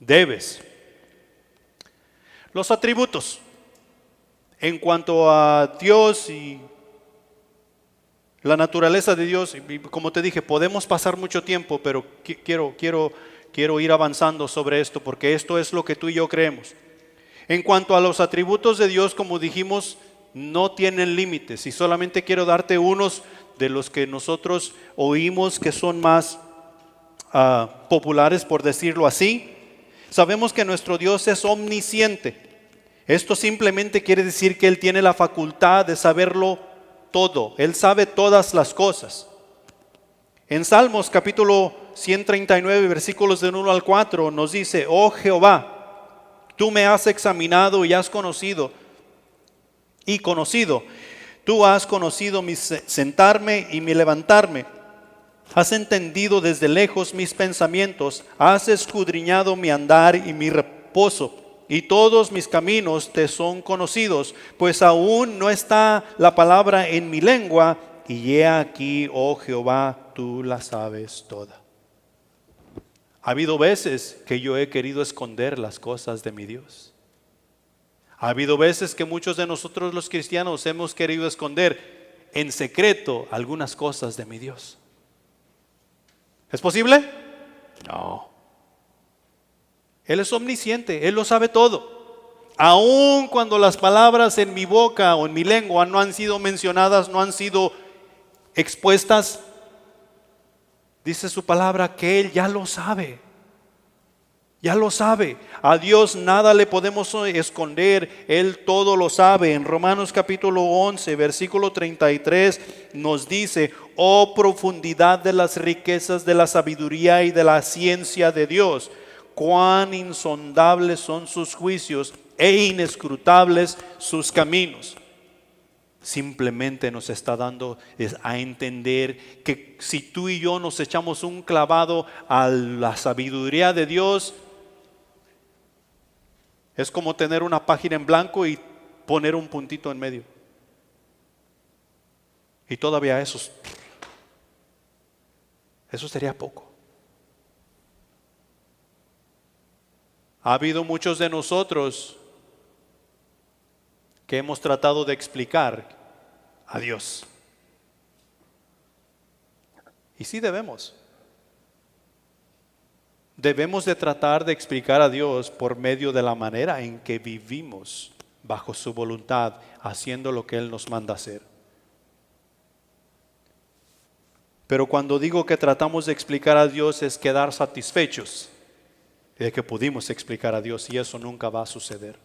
Debes. Los atributos. En cuanto a Dios y la naturaleza de Dios, y como te dije, podemos pasar mucho tiempo, pero quiero ir avanzando sobre esto, porque esto es lo que tú y yo creemos. En cuanto a los atributos de Dios, como dijimos, no tienen límites, y solamente quiero darte unos de los que nosotros oímos que son más populares, por decirlo así. Sabemos que nuestro Dios es omnisciente. Esto simplemente quiere decir que Él tiene la facultad de saberlo todo. Él sabe todas las cosas. En Salmos capítulo 139, versículos del 1 al 4, nos dice: oh Jehová, tú me has examinado y has conocido. Tú has conocido mi sentarme y mi levantarme. Has entendido desde lejos mis pensamientos. Has escudriñado mi andar y mi reposo. Y todos mis caminos te son conocidos, pues aún no está la palabra en mi lengua, y he aquí, oh Jehová, tú la sabes toda. Ha habido veces que yo he querido esconder las cosas de mi Dios. Ha habido veces que muchos de nosotros los cristianos hemos querido esconder en secreto algunas cosas de mi Dios. ¿Es posible? No. Él es omnisciente, Él lo sabe todo. Aun cuando las palabras en mi boca o en mi lengua no han sido mencionadas, no han sido expuestas, dice su palabra que Él ya lo sabe. Ya lo sabe. A Dios nada le podemos esconder, Él todo lo sabe. En Romanos capítulo 11, versículo 33 nos dice: oh profundidad de las riquezas de la sabiduría y de la ciencia de Dios, cuán insondables son sus juicios e inescrutables sus caminos. Simplemente nos está dando a entender que si tú y yo nos echamos un clavado a la sabiduría de Dios, es como tener una página en blanco y poner un puntito en medio. Y todavía eso sería poco. Ha habido muchos de nosotros que hemos tratado de explicar a Dios. Y sí debemos. Debemos de tratar de explicar a Dios por medio de la manera en que vivimos bajo su voluntad, haciendo lo que Él nos manda hacer. Pero cuando digo que tratamos de explicar a Dios es quedar satisfechos de que pudimos explicar a Dios, y eso nunca va a suceder.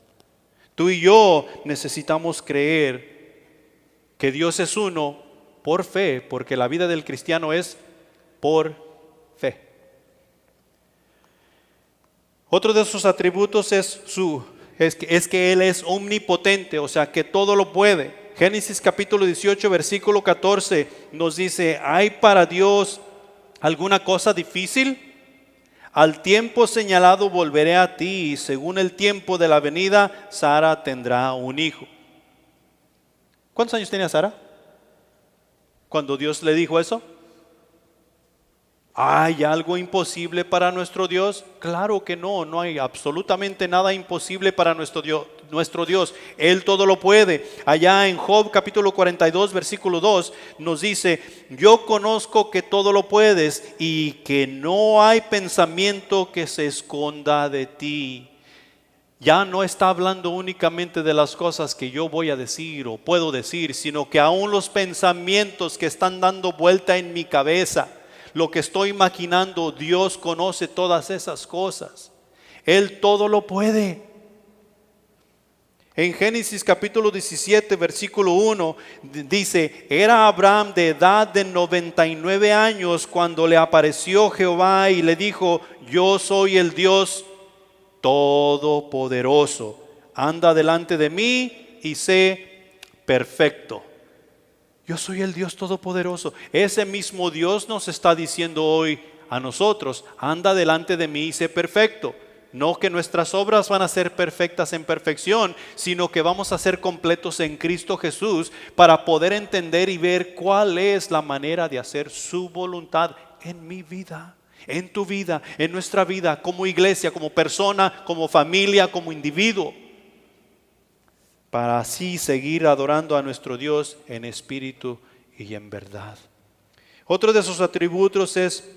Tú y yo necesitamos creer que Dios es uno por fe, porque la vida del cristiano es por fe. Otro de sus atributos es su es que Él es omnipotente, o sea que todo lo puede. Génesis capítulo 18, versículo 14 nos dice: ¿hay para Dios alguna cosa difícil? Al tiempo señalado volveré a ti, y según el tiempo de la venida, Sara tendrá un hijo. ¿Cuántos años tenía Sara cuando Dios le dijo eso? ¿Hay algo imposible para nuestro Dios? Claro que no, no hay absolutamente nada imposible para nuestro Dios. Él todo lo puede. Allá en Job capítulo 42 versículo 2 nos dice: yo conozco que todo lo puedes y que no hay pensamiento que se esconda de ti. Ya no está hablando únicamente de las cosas que yo voy a decir o puedo decir, sino que aún los pensamientos que están dando vuelta en mi cabeza, lo que estoy maquinando, Dios conoce todas esas cosas. Él todo lo puede. En Génesis capítulo 17 versículo 1 dice: era Abraham de edad de 99 años cuando le apareció Jehová y le dijo: yo soy el Dios todopoderoso, anda delante de mí y sé perfecto. Yo soy el Dios todopoderoso. Ese mismo Dios nos está diciendo hoy a nosotros: anda delante de mí y sé perfecto. No que nuestras obras van a ser perfectas en perfección, sino que vamos a ser completos en Cristo Jesús para poder entender y ver cuál es la manera de hacer su voluntad en mi vida, en tu vida, en nuestra vida, como iglesia, como persona, como familia, como individuo, para así seguir adorando a nuestro Dios en espíritu y en verdad. Otro de sus atributos es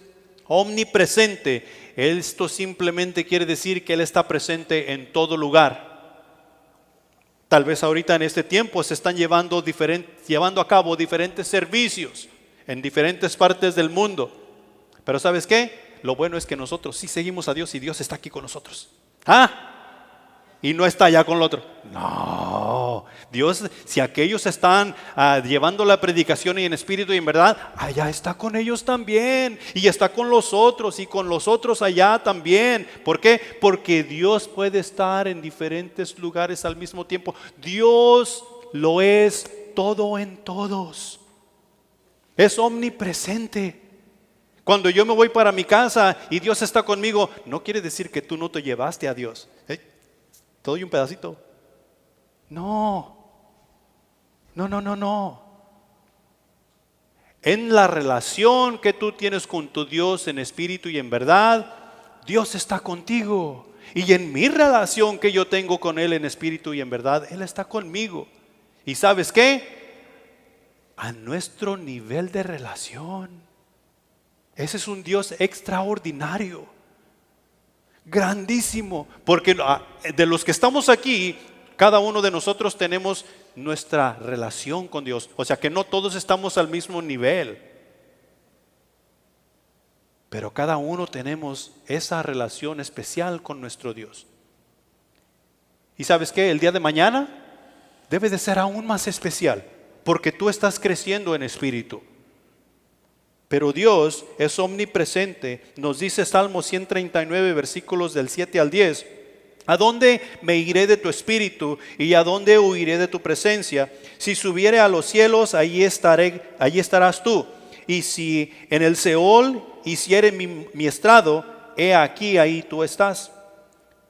omnipresente. Esto simplemente quiere decir que Él está presente en todo lugar. Tal vez ahorita en este tiempo se están llevando a cabo diferentes servicios en diferentes partes del mundo. Pero ¿sabes qué? Lo bueno es que nosotros sí seguimos a Dios y Dios está aquí con nosotros. Y no está allá con el otro. No, Dios, si aquellos están llevando la predicación y en espíritu y en verdad, allá está con ellos también. Y está con los otros y con los otros allá también. ¿Por qué? Porque Dios puede estar en diferentes lugares al mismo tiempo. Dios lo es todo en todos. Es omnipresente. Cuando yo me voy para mi casa y Dios está conmigo, no quiere decir que tú no te llevaste a Dios. ¿Te doy un pedacito? No. En la relación que tú tienes con tu Dios en espíritu y en verdad, Dios está contigo. Y en mi relación que yo tengo con Él en espíritu y en verdad, Él está conmigo. ¿Y sabes qué? A nuestro nivel de relación, ese es un Dios extraordinario, grandísimo, porque de los que estamos aquí, cada uno de nosotros tenemos nuestra relación con Dios. O sea que no todos estamos al mismo nivel, pero cada uno tenemos esa relación especial con nuestro Dios. ¿Y sabes qué? El día de mañana debe de ser aún más especial, porque tú estás creciendo en espíritu. Pero Dios es omnipresente. Nos dice Salmo 139 versículos del 7 al 10: ¿a dónde me iré de tu espíritu y a dónde huiré de tu presencia? Si subiere a los cielos, allí estarás tú. Y si en el Seol hiciere mi estrado, he aquí, ahí tú estás.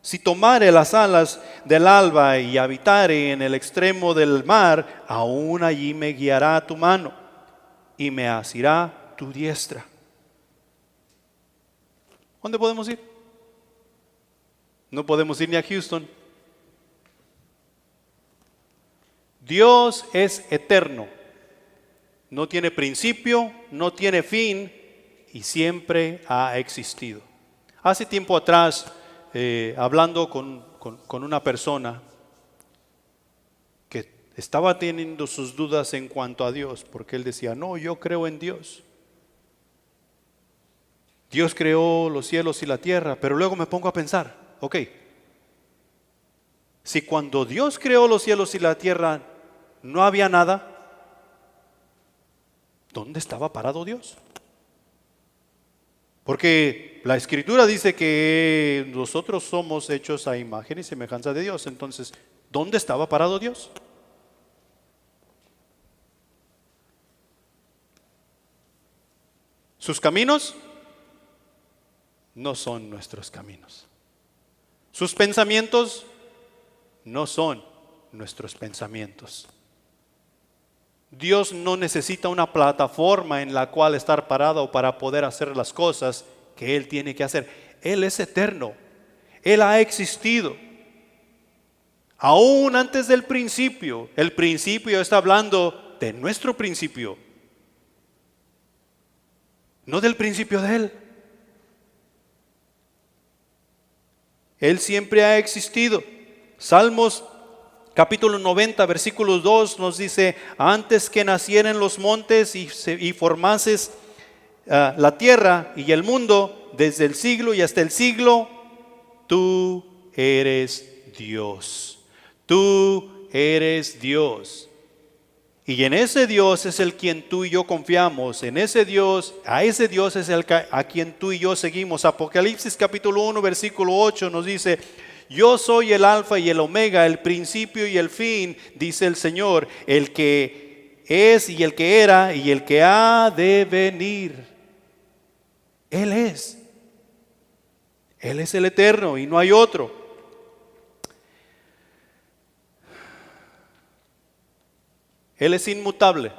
Si tomare las alas del alba y habitare en el extremo del mar, aún allí me guiará tu mano y me asirá tu diestra. ¿Dónde podemos ir? No podemos ir ni a Houston. Dios es eterno, no tiene principio, no tiene fin y siempre ha existido. Hace tiempo atrás, hablando con una persona que estaba teniendo sus dudas en cuanto a Dios, porque él decía: no, yo creo en Dios. Dios creó los cielos y la tierra, pero luego me pongo a pensar, ok, si cuando Dios creó los cielos y la tierra no había nada, ¿dónde estaba parado Dios? Porque la Escritura dice que nosotros somos hechos a imagen y semejanza de Dios. Entonces, ¿dónde estaba parado Dios? Sus caminos no son nuestros caminos. Sus pensamientos no son nuestros pensamientos. Dios no necesita una plataforma en la cual estar parado para poder hacer las cosas que Él tiene que hacer. Él es eterno. Él ha existido. Aún antes del principio. El principio está hablando de nuestro principio, no del principio de Él. Él siempre ha existido. Salmos capítulo 90, versículo 2 nos dice: antes que nacieran los montes y formases la tierra y el mundo, desde el siglo y hasta el siglo, tú eres Dios. Tú eres Dios. Y en ese Dios es el quien tú y yo confiamos. En ese Dios, a ese Dios es a quien tú y yo seguimos. Apocalipsis capítulo 1, versículo 8 nos dice: yo soy el alfa y el omega, el principio y el fin, dice el Señor, el que es y el que era y el que ha de venir. Él es. Él es el eterno y no hay otro. Él es inmutable.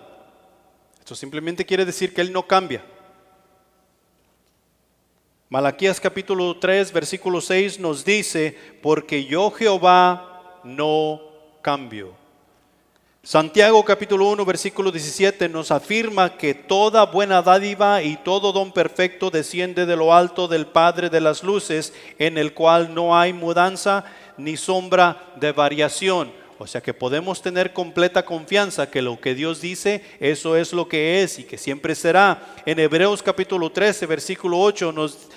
Esto simplemente quiere decir que Él no cambia. Malaquías capítulo 3, versículo 6 nos dice: porque yo Jehová no cambio. Santiago capítulo 1, versículo 17 nos afirma que toda buena dádiva y todo don perfecto desciende de lo alto del Padre de las luces, en el cual no hay mudanza ni sombra de variación. O sea que podemos tener completa confianza que lo que Dios dice, eso es lo que es y que siempre será. En Hebreos capítulo 13, versículo 8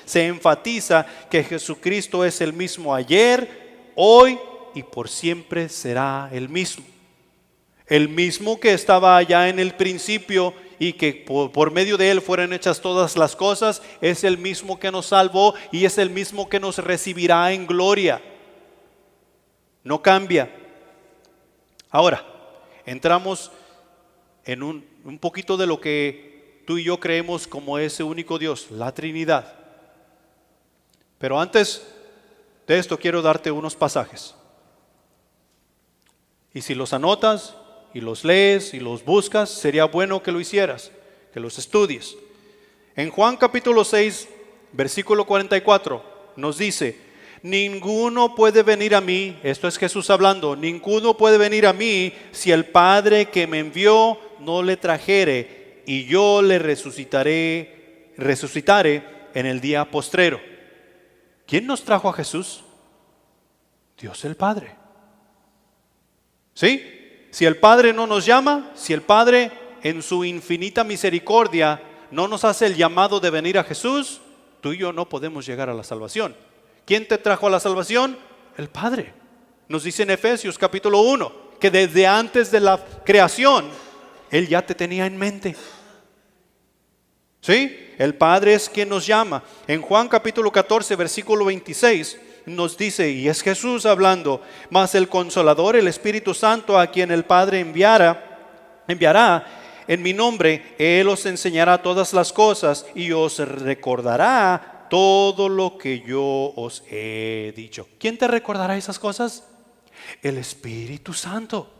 se enfatiza que Jesucristo es el mismo ayer, hoy y por siempre será el mismo. El mismo que estaba allá en el principio y que por medio de Él fueron hechas todas las cosas, es el mismo que nos salvó y es el mismo que nos recibirá en gloria. No cambia. Ahora, entramos en un poquito de lo que tú y yo creemos como ese único Dios, la Trinidad. Pero antes de esto quiero darte unos pasajes. Y si los anotas y los lees y los buscas, sería bueno que lo hicieras, que los estudies. En Juan capítulo 6, versículo 44, nos dice: ninguno puede venir a mí, esto es Jesús hablando, ninguno puede venir a mí si el Padre que me envió no le trajere, y yo le resucitaré en el día postrero. ¿Quién nos trajo a Jesús? Dios el Padre. ¿Sí? Si el Padre no nos llama, si el Padre en su infinita misericordia no nos hace el llamado de venir a Jesús, tú y yo no podemos llegar a la salvación. ¿Quién te trajo a la salvación? El Padre. Nos dice en Efesios capítulo 1 que desde antes de la creación Él ya te tenía en mente. ¿Sí? El Padre es quien nos llama. En Juan capítulo 14 versículo 26 nos dice, y es Jesús hablando: mas el Consolador, el Espíritu Santo, a quien el Padre enviará en mi nombre, Él os enseñará todas las cosas y os recordará todo lo que yo os he dicho. ¿Quién te recordará esas cosas? El Espíritu Santo.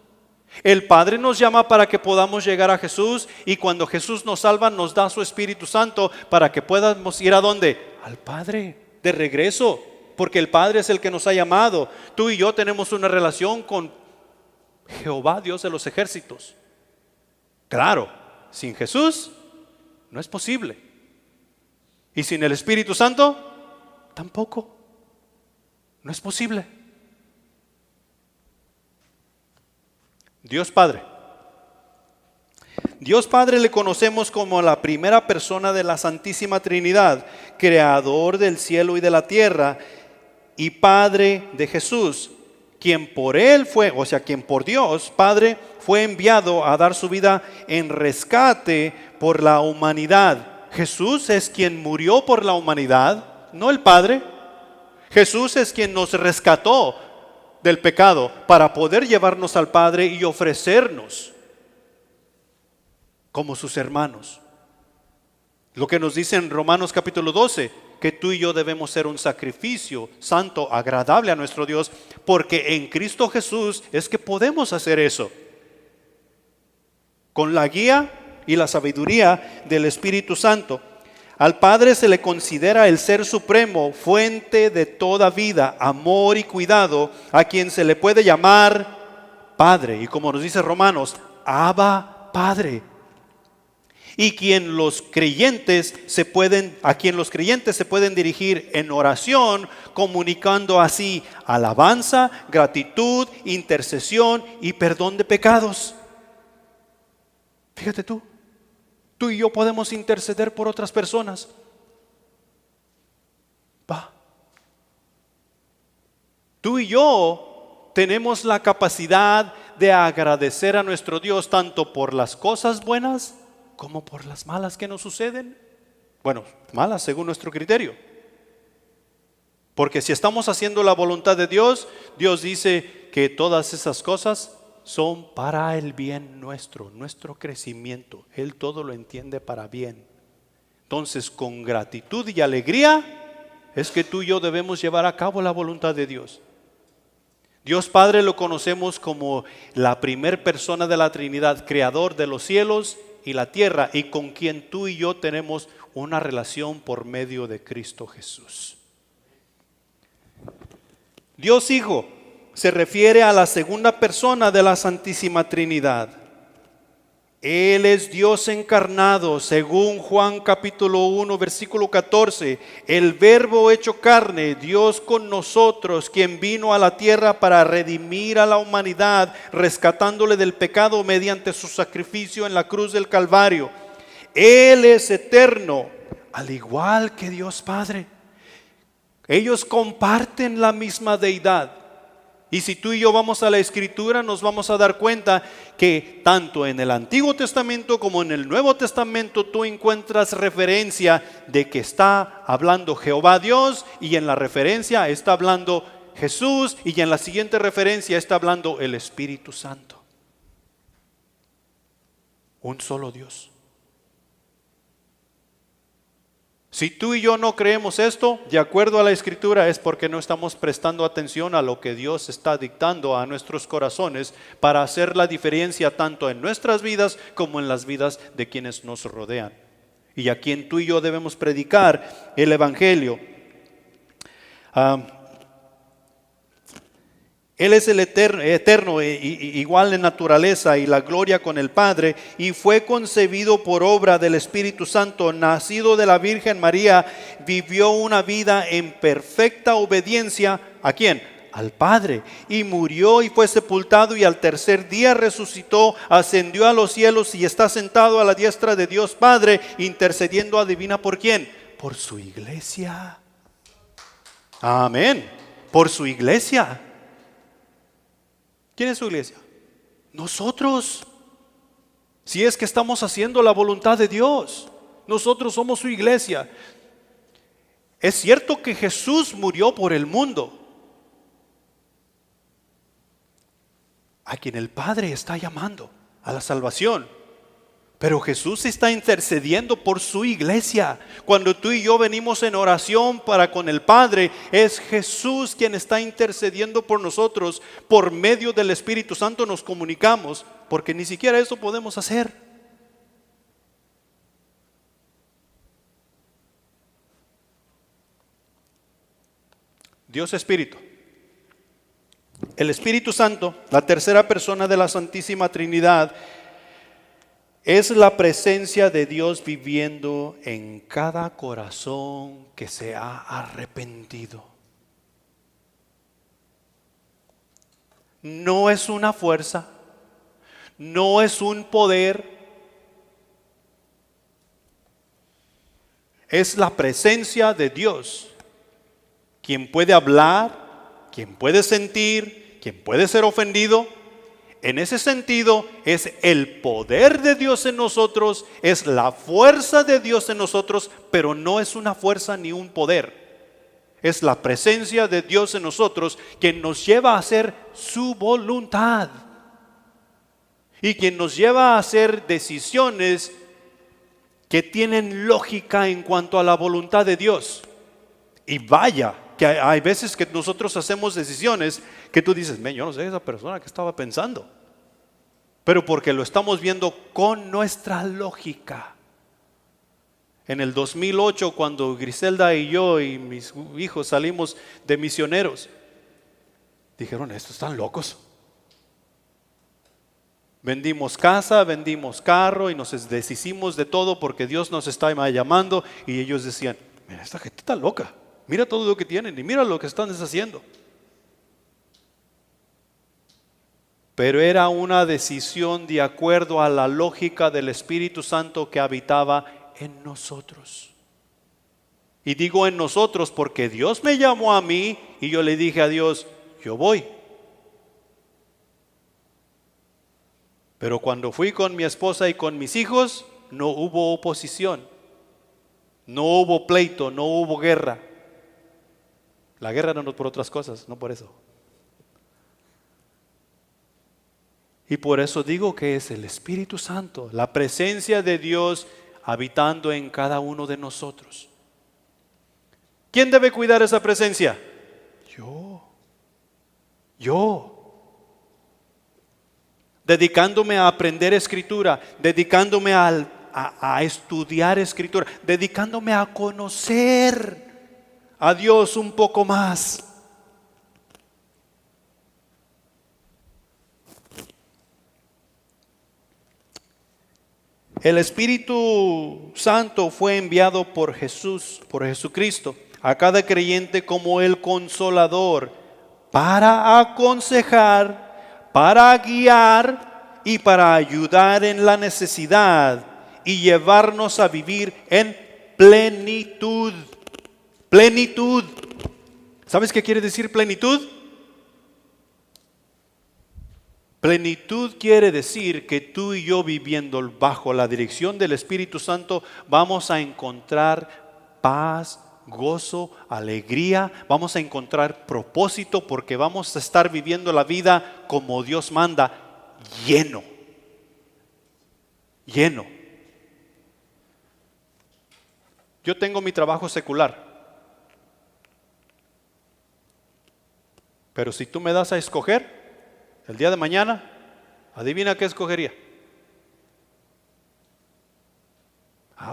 El Padre nos llama para que podamos llegar a Jesús, y cuando Jesús nos salva nos da su Espíritu Santo para que podamos ir ¿a dónde? Al Padre, de regreso, porque el Padre es el que nos ha llamado. Tú y yo tenemos una relación con Jehová, Dios de los ejércitos. Claro, sin Jesús no es posible. Y sin el Espíritu Santo, tampoco. No es posible. Dios Padre. Dios Padre le conocemos como la primera persona de la Santísima Trinidad, creador del cielo y de la tierra, y Padre de Jesús, quien por Él fue, o sea, quien por Dios Padre fue enviado a dar su vida en rescate por la humanidad. Jesús es quien murió por la humanidad, no el Padre. Jesús es quien nos rescató del pecado para poder llevarnos al Padre y ofrecernos como sus hermanos. Lo que nos dice en Romanos capítulo 12, que tú y yo debemos ser un sacrificio santo, agradable a nuestro Dios, porque en Cristo Jesús es que podemos hacer eso. Con la guía y la sabiduría del Espíritu Santo. Al Padre se le considera el Ser Supremo, fuente de toda vida, amor y cuidado, a quien se le puede llamar Padre. Y como nos dice Romanos, Abba Padre. Y a quien los creyentes se pueden dirigir en oración, comunicando así alabanza, gratitud, intercesión y perdón de pecados. Fíjate tú y yo podemos interceder por otras personas. Tú y yo tenemos la capacidad de agradecer a nuestro Dios tanto por las cosas buenas como por las malas que nos suceden. Bueno, malas según nuestro criterio. Porque si estamos haciendo la voluntad de Dios, Dios dice que todas esas cosas son para el bien nuestro crecimiento. Él todo lo entiende para bien. Entonces, con gratitud y alegría es que tú y yo debemos llevar a cabo la voluntad de Dios. Dios Padre lo conocemos como la primer persona de la Trinidad, creador de los cielos y la tierra, y con quien tú y yo tenemos una relación por medio de Cristo Jesús. Dios Hijo se refiere a la segunda persona de la Santísima Trinidad. Él es Dios encarnado, según Juan capítulo 1, versículo 14. El Verbo hecho carne, Dios con nosotros, quien vino a la tierra para redimir a la humanidad, rescatándole del pecado mediante su sacrificio en la cruz del Calvario. Él es eterno, al igual que Dios Padre. Ellos comparten la misma deidad. Y si tú y yo vamos a la Escritura, nos vamos a dar cuenta que tanto en el Antiguo Testamento como en el Nuevo Testamento tú encuentras referencia de que está hablando Jehová Dios, y en la referencia está hablando Jesús, y en la siguiente referencia está hablando el Espíritu Santo. Un solo Dios. Si tú y yo no creemos esto, de acuerdo a la Escritura, es porque no estamos prestando atención a lo que Dios está dictando a nuestros corazones para hacer la diferencia tanto en nuestras vidas como en las vidas de quienes nos rodean. Y a quien tú y yo debemos predicar el Evangelio. Él es el eterno, igual en naturaleza y la gloria con el Padre, y fue concebido por obra del Espíritu Santo, nacido de la Virgen María, vivió una vida en perfecta obediencia. ¿A quién? Al Padre. Y murió y fue sepultado, y al tercer día resucitó, ascendió a los cielos y está sentado a la diestra de Dios Padre, intercediendo, adivina por quién, por su iglesia. Amén. Por su iglesia. ¿Quién es su iglesia? Nosotros. Si es que estamos haciendo la voluntad de Dios, nosotros somos su iglesia. Es cierto que Jesús murió por el mundo, a quien el Padre está llamando a la salvación. Pero Jesús está intercediendo por su iglesia. Cuando tú y yo venimos en oración para con el Padre, es Jesús quien está intercediendo por nosotros. Por medio del Espíritu Santo nos comunicamos, porque ni siquiera eso podemos hacer. Dios Espíritu. El Espíritu Santo, la tercera persona de la Santísima Trinidad, es la presencia de Dios viviendo en cada corazón que se ha arrepentido. No es una fuerza, no es un poder, es la presencia de Dios, quien puede hablar, quien puede sentir, quien puede ser ofendido. En ese sentido, es el poder de Dios en nosotros, es la fuerza de Dios en nosotros, pero no es una fuerza ni un poder. Es la presencia de Dios en nosotros quien nos lleva a hacer su voluntad y quien nos lleva a hacer decisiones que tienen lógica en cuanto a la voluntad de Dios. Y vaya, que hay veces que nosotros hacemos decisiones que tú dices, yo no sé esa persona que estaba pensando, pero porque lo estamos viendo con nuestra lógica. En el 2008, cuando Griselda y yo y mis hijos salimos de misioneros, dijeron, estos están locos. Vendimos casa, vendimos carro y nos deshicimos de todo porque Dios nos está llamando. Y ellos decían, mira, esta gente está loca, mira todo lo que tienen y mira lo que están deshaciendo. Pero era una decisión de acuerdo a la lógica del Espíritu Santo que habitaba en nosotros. Y digo en nosotros porque Dios me llamó a mí y yo le dije a Dios, yo voy. Pero cuando fui con mi esposa y con mis hijos, no hubo oposición, no hubo pleito, no hubo guerra. La guerra no por otras cosas, no por eso. Y por eso digo que es el Espíritu Santo, la presencia de Dios habitando en cada uno de nosotros. ¿Quién debe cuidar esa presencia? Yo. Dedicándome a aprender escritura, dedicándome a estudiar escritura, dedicándome a conocer a Dios un poco más. El Espíritu Santo fue enviado por Jesucristo, a cada creyente como el Consolador, para aconsejar, para guiar y para ayudar en la necesidad y llevarnos a vivir en plenitud. Plenitud. ¿Sabes qué quiere decir plenitud? Plenitud quiere decir que tú y yo, viviendo bajo la dirección del Espíritu Santo, vamos a encontrar paz, gozo, alegría, vamos a encontrar propósito, porque vamos a estar viviendo la vida como Dios manda, lleno. Yo tengo mi trabajo secular, pero si tú me das a escoger el día de mañana, adivina qué escogería.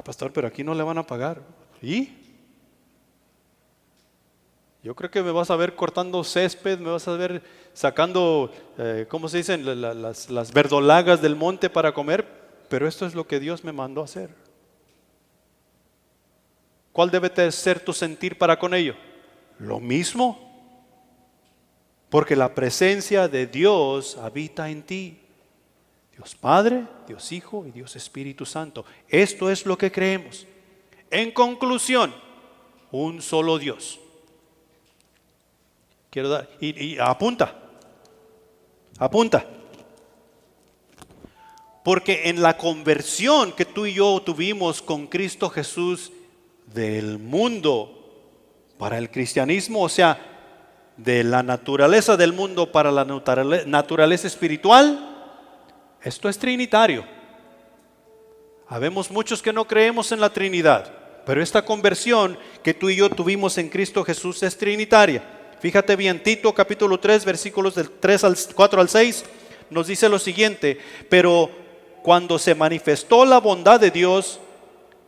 Pastor, pero aquí no le van a pagar. ¿Y? Yo creo que me vas a ver cortando césped, me vas a ver sacando, ¿cómo se dicen? Las verdolagas del monte para comer, pero esto es lo que Dios me mandó a hacer. ¿Cuál debe ser tu sentir para con ello? Lo mismo. Porque la presencia de Dios habita en ti. Dios Padre, Dios Hijo y Dios Espíritu Santo. Esto es lo que creemos. En conclusión, un solo Dios. Quiero dar, y apunta. Porque en la conversión que tú y yo tuvimos con Cristo Jesús del mundo para el cristianismo, o sea, de la naturaleza del mundo para la naturaleza espiritual, esto es trinitario. Habemos muchos que no creemos en la Trinidad, pero esta conversión que tú y yo tuvimos en Cristo Jesús es trinitaria. Fíjate bien, Tito capítulo 3 versículos del 4 al 6 nos dice lo siguiente: pero cuando se manifestó la bondad de Dios,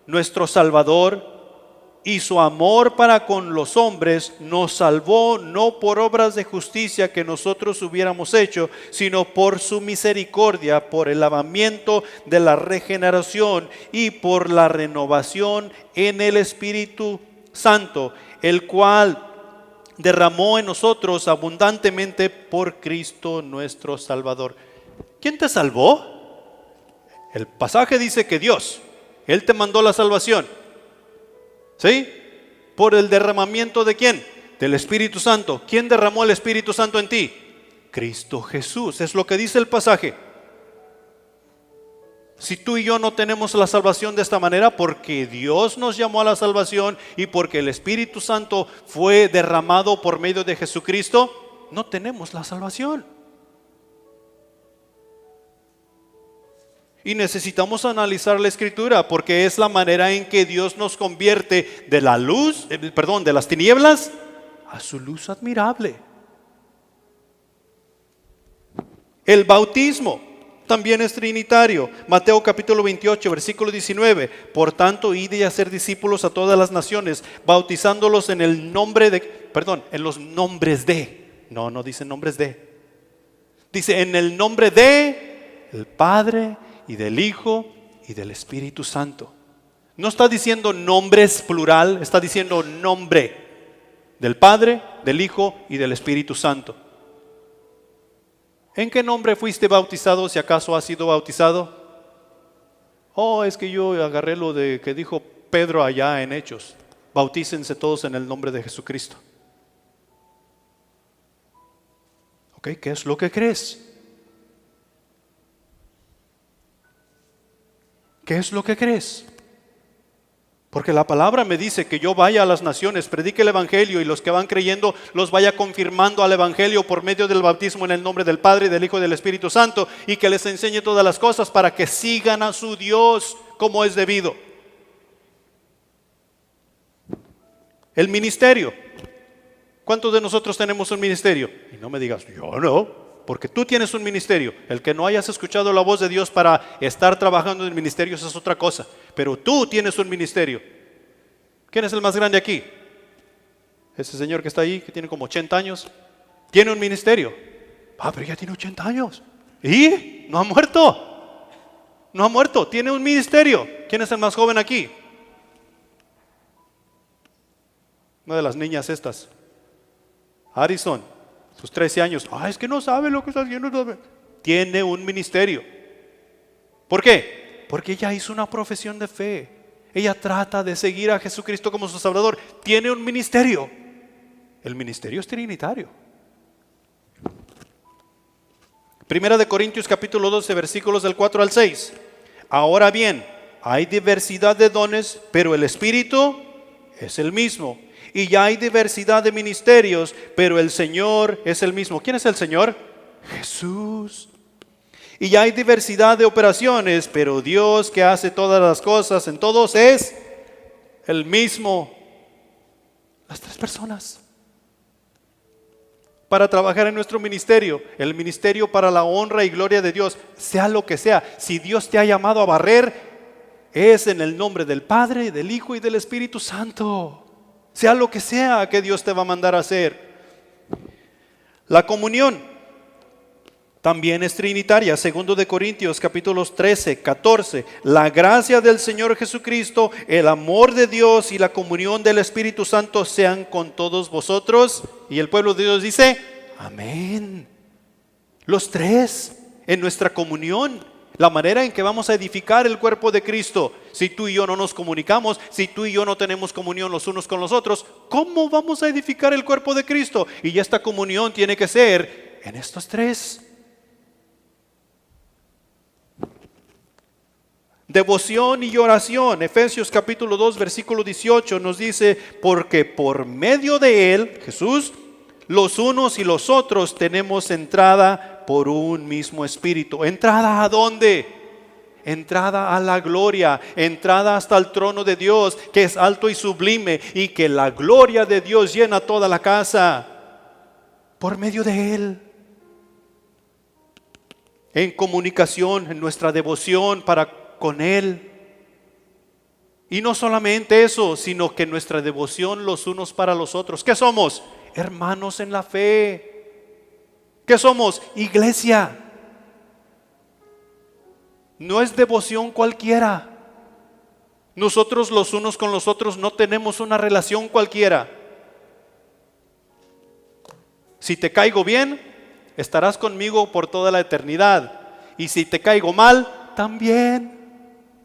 nuestro Salvador, y su amor para con los hombres, nos salvó no por obras de justicia que nosotros hubiéramos hecho, sino por su misericordia, por el lavamiento de la regeneración y por la renovación en el Espíritu Santo, el cual derramó en nosotros abundantemente por Cristo nuestro Salvador. ¿Quién te salvó? El pasaje dice que Dios, Él te mandó la salvación. ¿Sí? ¿Por el derramamiento de quién? Del Espíritu Santo. ¿Quién derramó el Espíritu Santo en ti? Cristo Jesús. Es lo que dice el pasaje. Si tú y yo no tenemos la salvación de esta manera, porque Dios nos llamó a la salvación y porque el Espíritu Santo fue derramado por medio de Jesucristo, no tenemos la salvación. Y necesitamos analizar la Escritura, porque es la manera en que Dios nos convierte de la luz, de las tinieblas a su luz admirable. El bautismo también es trinitario. Mateo capítulo 28, versículo 19. Por tanto, id y hacer discípulos a todas las naciones, bautizándolos en el nombre de, en los nombres de. No dice nombres de. Dice en el nombre de el Padre y del Hijo y del Espíritu Santo. No está diciendo nombres plural, está diciendo nombre del Padre, del Hijo y del Espíritu Santo. ¿En qué nombre fuiste bautizado, si acaso has sido bautizado? Es que yo agarré lo de que dijo Pedro allá en Hechos. Bautícense todos en el nombre de Jesucristo. ¿Qué es lo que crees? ¿Qué es lo que crees? Porque la palabra me dice que yo vaya a las naciones, predique el Evangelio y los que van creyendo los vaya confirmando al Evangelio por medio del bautismo en el nombre del Padre, del Hijo y del Espíritu Santo, y que les enseñe todas las cosas para que sigan a su Dios como es debido. El ministerio. ¿Cuántos de nosotros tenemos un ministerio? Y no me digas, yo no. Porque tú tienes un ministerio. El que no hayas escuchado la voz de Dios para estar trabajando en ministerios es otra cosa. Pero tú tienes un ministerio. ¿Quién es el más grande aquí? Ese señor que está ahí, que tiene como 80 años. Tiene un ministerio. Pero ya tiene 80 años. ¿Y? ¿No ha muerto? No ha muerto. Tiene un ministerio. ¿Quién es el más joven aquí? Una de las niñas estas. Harrison. Sus 13 años, es que no sabe lo que está haciendo. Tiene un ministerio. ¿Por qué? Porque ella hizo una profesión de fe. Ella trata de seguir a Jesucristo como su Salvador. Tiene un ministerio. El ministerio es trinitario. Primera de Corintios capítulo 12, versículos del 4 al 6. Ahora bien, hay diversidad de dones, pero el Espíritu es el mismo. Y ya hay diversidad de ministerios, pero el Señor es el mismo. ¿Quién es el Señor? Jesús. Y ya hay diversidad de operaciones, pero Dios que hace todas las cosas en todos es el mismo. Las tres personas. Para trabajar en nuestro ministerio, el ministerio para la honra y gloria de Dios, sea lo que sea. Si Dios te ha llamado a barrer, es en el nombre del Padre, del Hijo y del Espíritu Santo. Sea lo que sea que Dios te va a mandar a hacer. La comunión también es trinitaria. Segundo de Corintios capítulos 13, 14. La gracia del Señor Jesucristo, el amor de Dios y la comunión del Espíritu Santo sean con todos vosotros. Y el pueblo de Dios dice, amén. Los tres en nuestra comunión. La manera en que vamos a edificar el cuerpo de Cristo. Si tú y yo no nos comunicamos, si tú y yo no tenemos comunión los unos con los otros, ¿cómo vamos a edificar el cuerpo de Cristo? Y esta comunión tiene que ser en estos tres. Devoción y oración. Efesios capítulo 2, versículo 18 nos dice, porque por medio de Él, Jesús, los unos y los otros tenemos entrada por un mismo espíritu. ¿Entrada a dónde? Entrada a la gloria, entrada hasta el trono de Dios, que es alto y sublime, y que la gloria de Dios llena toda la casa. Por medio de Él. En comunicación, en nuestra devoción para con Él. Y no solamente eso, sino que nuestra devoción los unos para los otros. ¿Qué somos? Hermanos en la fe. ¿Qué somos? Iglesia. No es devoción cualquiera. Nosotros los unos con los otros no tenemos una relación cualquiera. Si te caigo bien, estarás conmigo por toda la eternidad. Y si te caigo mal, también.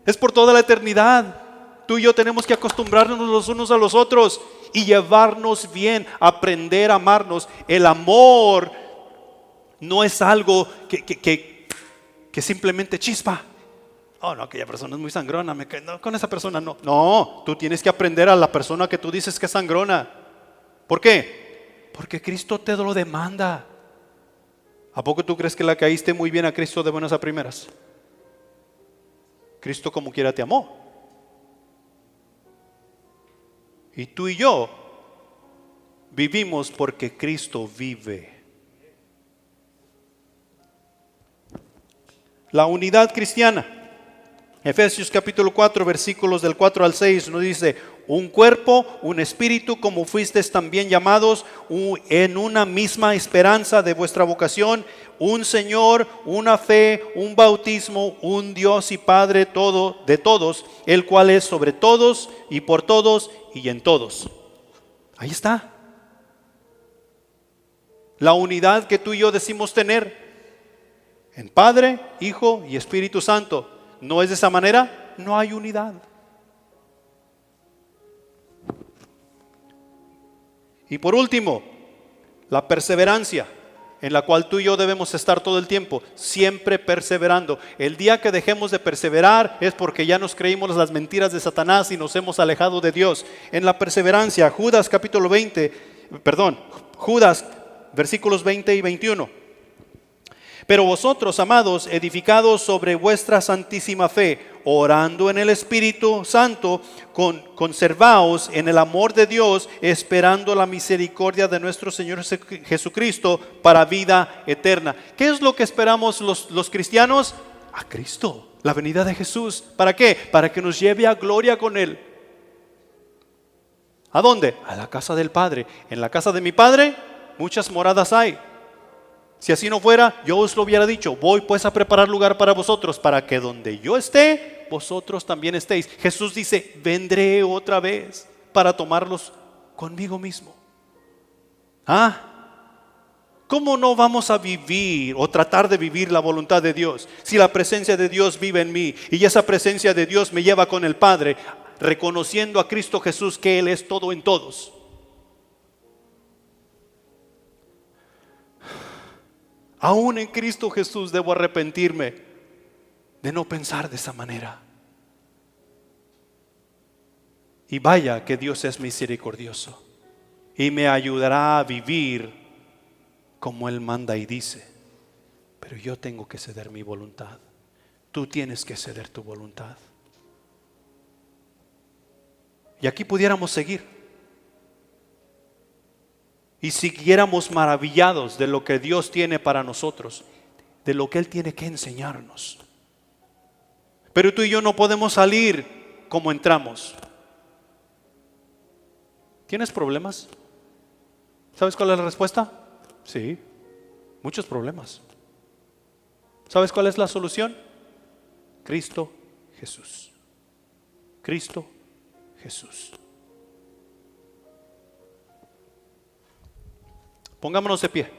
Es por toda la eternidad. Tú y yo tenemos que acostumbrarnos los unos a los otros y llevarnos bien, aprender a amarnos. El amor No es algo que simplemente chispa. Oh, no, aquella persona es muy sangrona, no, con esa persona no. No, tú tienes que aprender a la persona que tú dices que es sangrona. ¿Por qué? Porque Cristo te lo demanda. ¿A poco tú crees que la caíste muy bien a Cristo de buenas a primeras? Cristo como quiera te amó. Y tú y yo vivimos porque Cristo vive. La unidad cristiana. Efesios capítulo 4, versículos del 4 al 6 nos dice: un cuerpo, un espíritu, como fuisteis también llamados, en una misma esperanza de vuestra vocación, un Señor, una fe, un bautismo, un Dios y Padre todo de todos, el cual es sobre todos y por todos y en todos. Ahí está. La unidad que tú y yo decimos tener en Padre, Hijo y Espíritu Santo. ¿No es de esa manera? No hay unidad. Y por último, la perseverancia, en la cual tú y yo debemos estar todo el tiempo, siempre perseverando. El día que dejemos de perseverar es porque ya nos creímos las mentiras de Satanás y nos hemos alejado de Dios. En la perseverancia, Judas versículos 20 y 21. Pero vosotros, amados, edificados sobre vuestra santísima fe, orando en el Espíritu Santo, conservaos en el amor de Dios, esperando la misericordia de nuestro Señor Jesucristo para vida eterna. ¿Qué es lo que esperamos los cristianos? A Cristo, la venida de Jesús. ¿Para qué? Para que nos lleve a gloria con Él. ¿A dónde? A la casa del Padre. En la casa de mi Padre muchas moradas hay. Si así no fuera, yo os lo hubiera dicho: voy pues a preparar lugar para vosotros, para que donde yo esté, vosotros también estéis. Jesús dice: vendré otra vez para tomarlos conmigo mismo. ¿Cómo no vamos a vivir o tratar de vivir la voluntad de Dios si la presencia de Dios vive en mí y esa presencia de Dios me lleva con el Padre, reconociendo a Cristo Jesús que Él es todo en todos? Aún en Cristo Jesús debo arrepentirme de no pensar de esa manera. Y vaya que Dios es misericordioso y me ayudará a vivir como Él manda y dice. Pero yo tengo que ceder mi voluntad. Tú tienes que ceder tu voluntad. Y aquí pudiéramos seguir y siguiéramos maravillados de lo que Dios tiene para nosotros, de lo que Él tiene que enseñarnos. Pero tú y yo no podemos salir como entramos. ¿Tienes problemas? ¿Sabes cuál es la respuesta? Sí, muchos problemas. ¿Sabes cuál es la solución? Cristo Jesús. Cristo Jesús. Pongámonos de pie.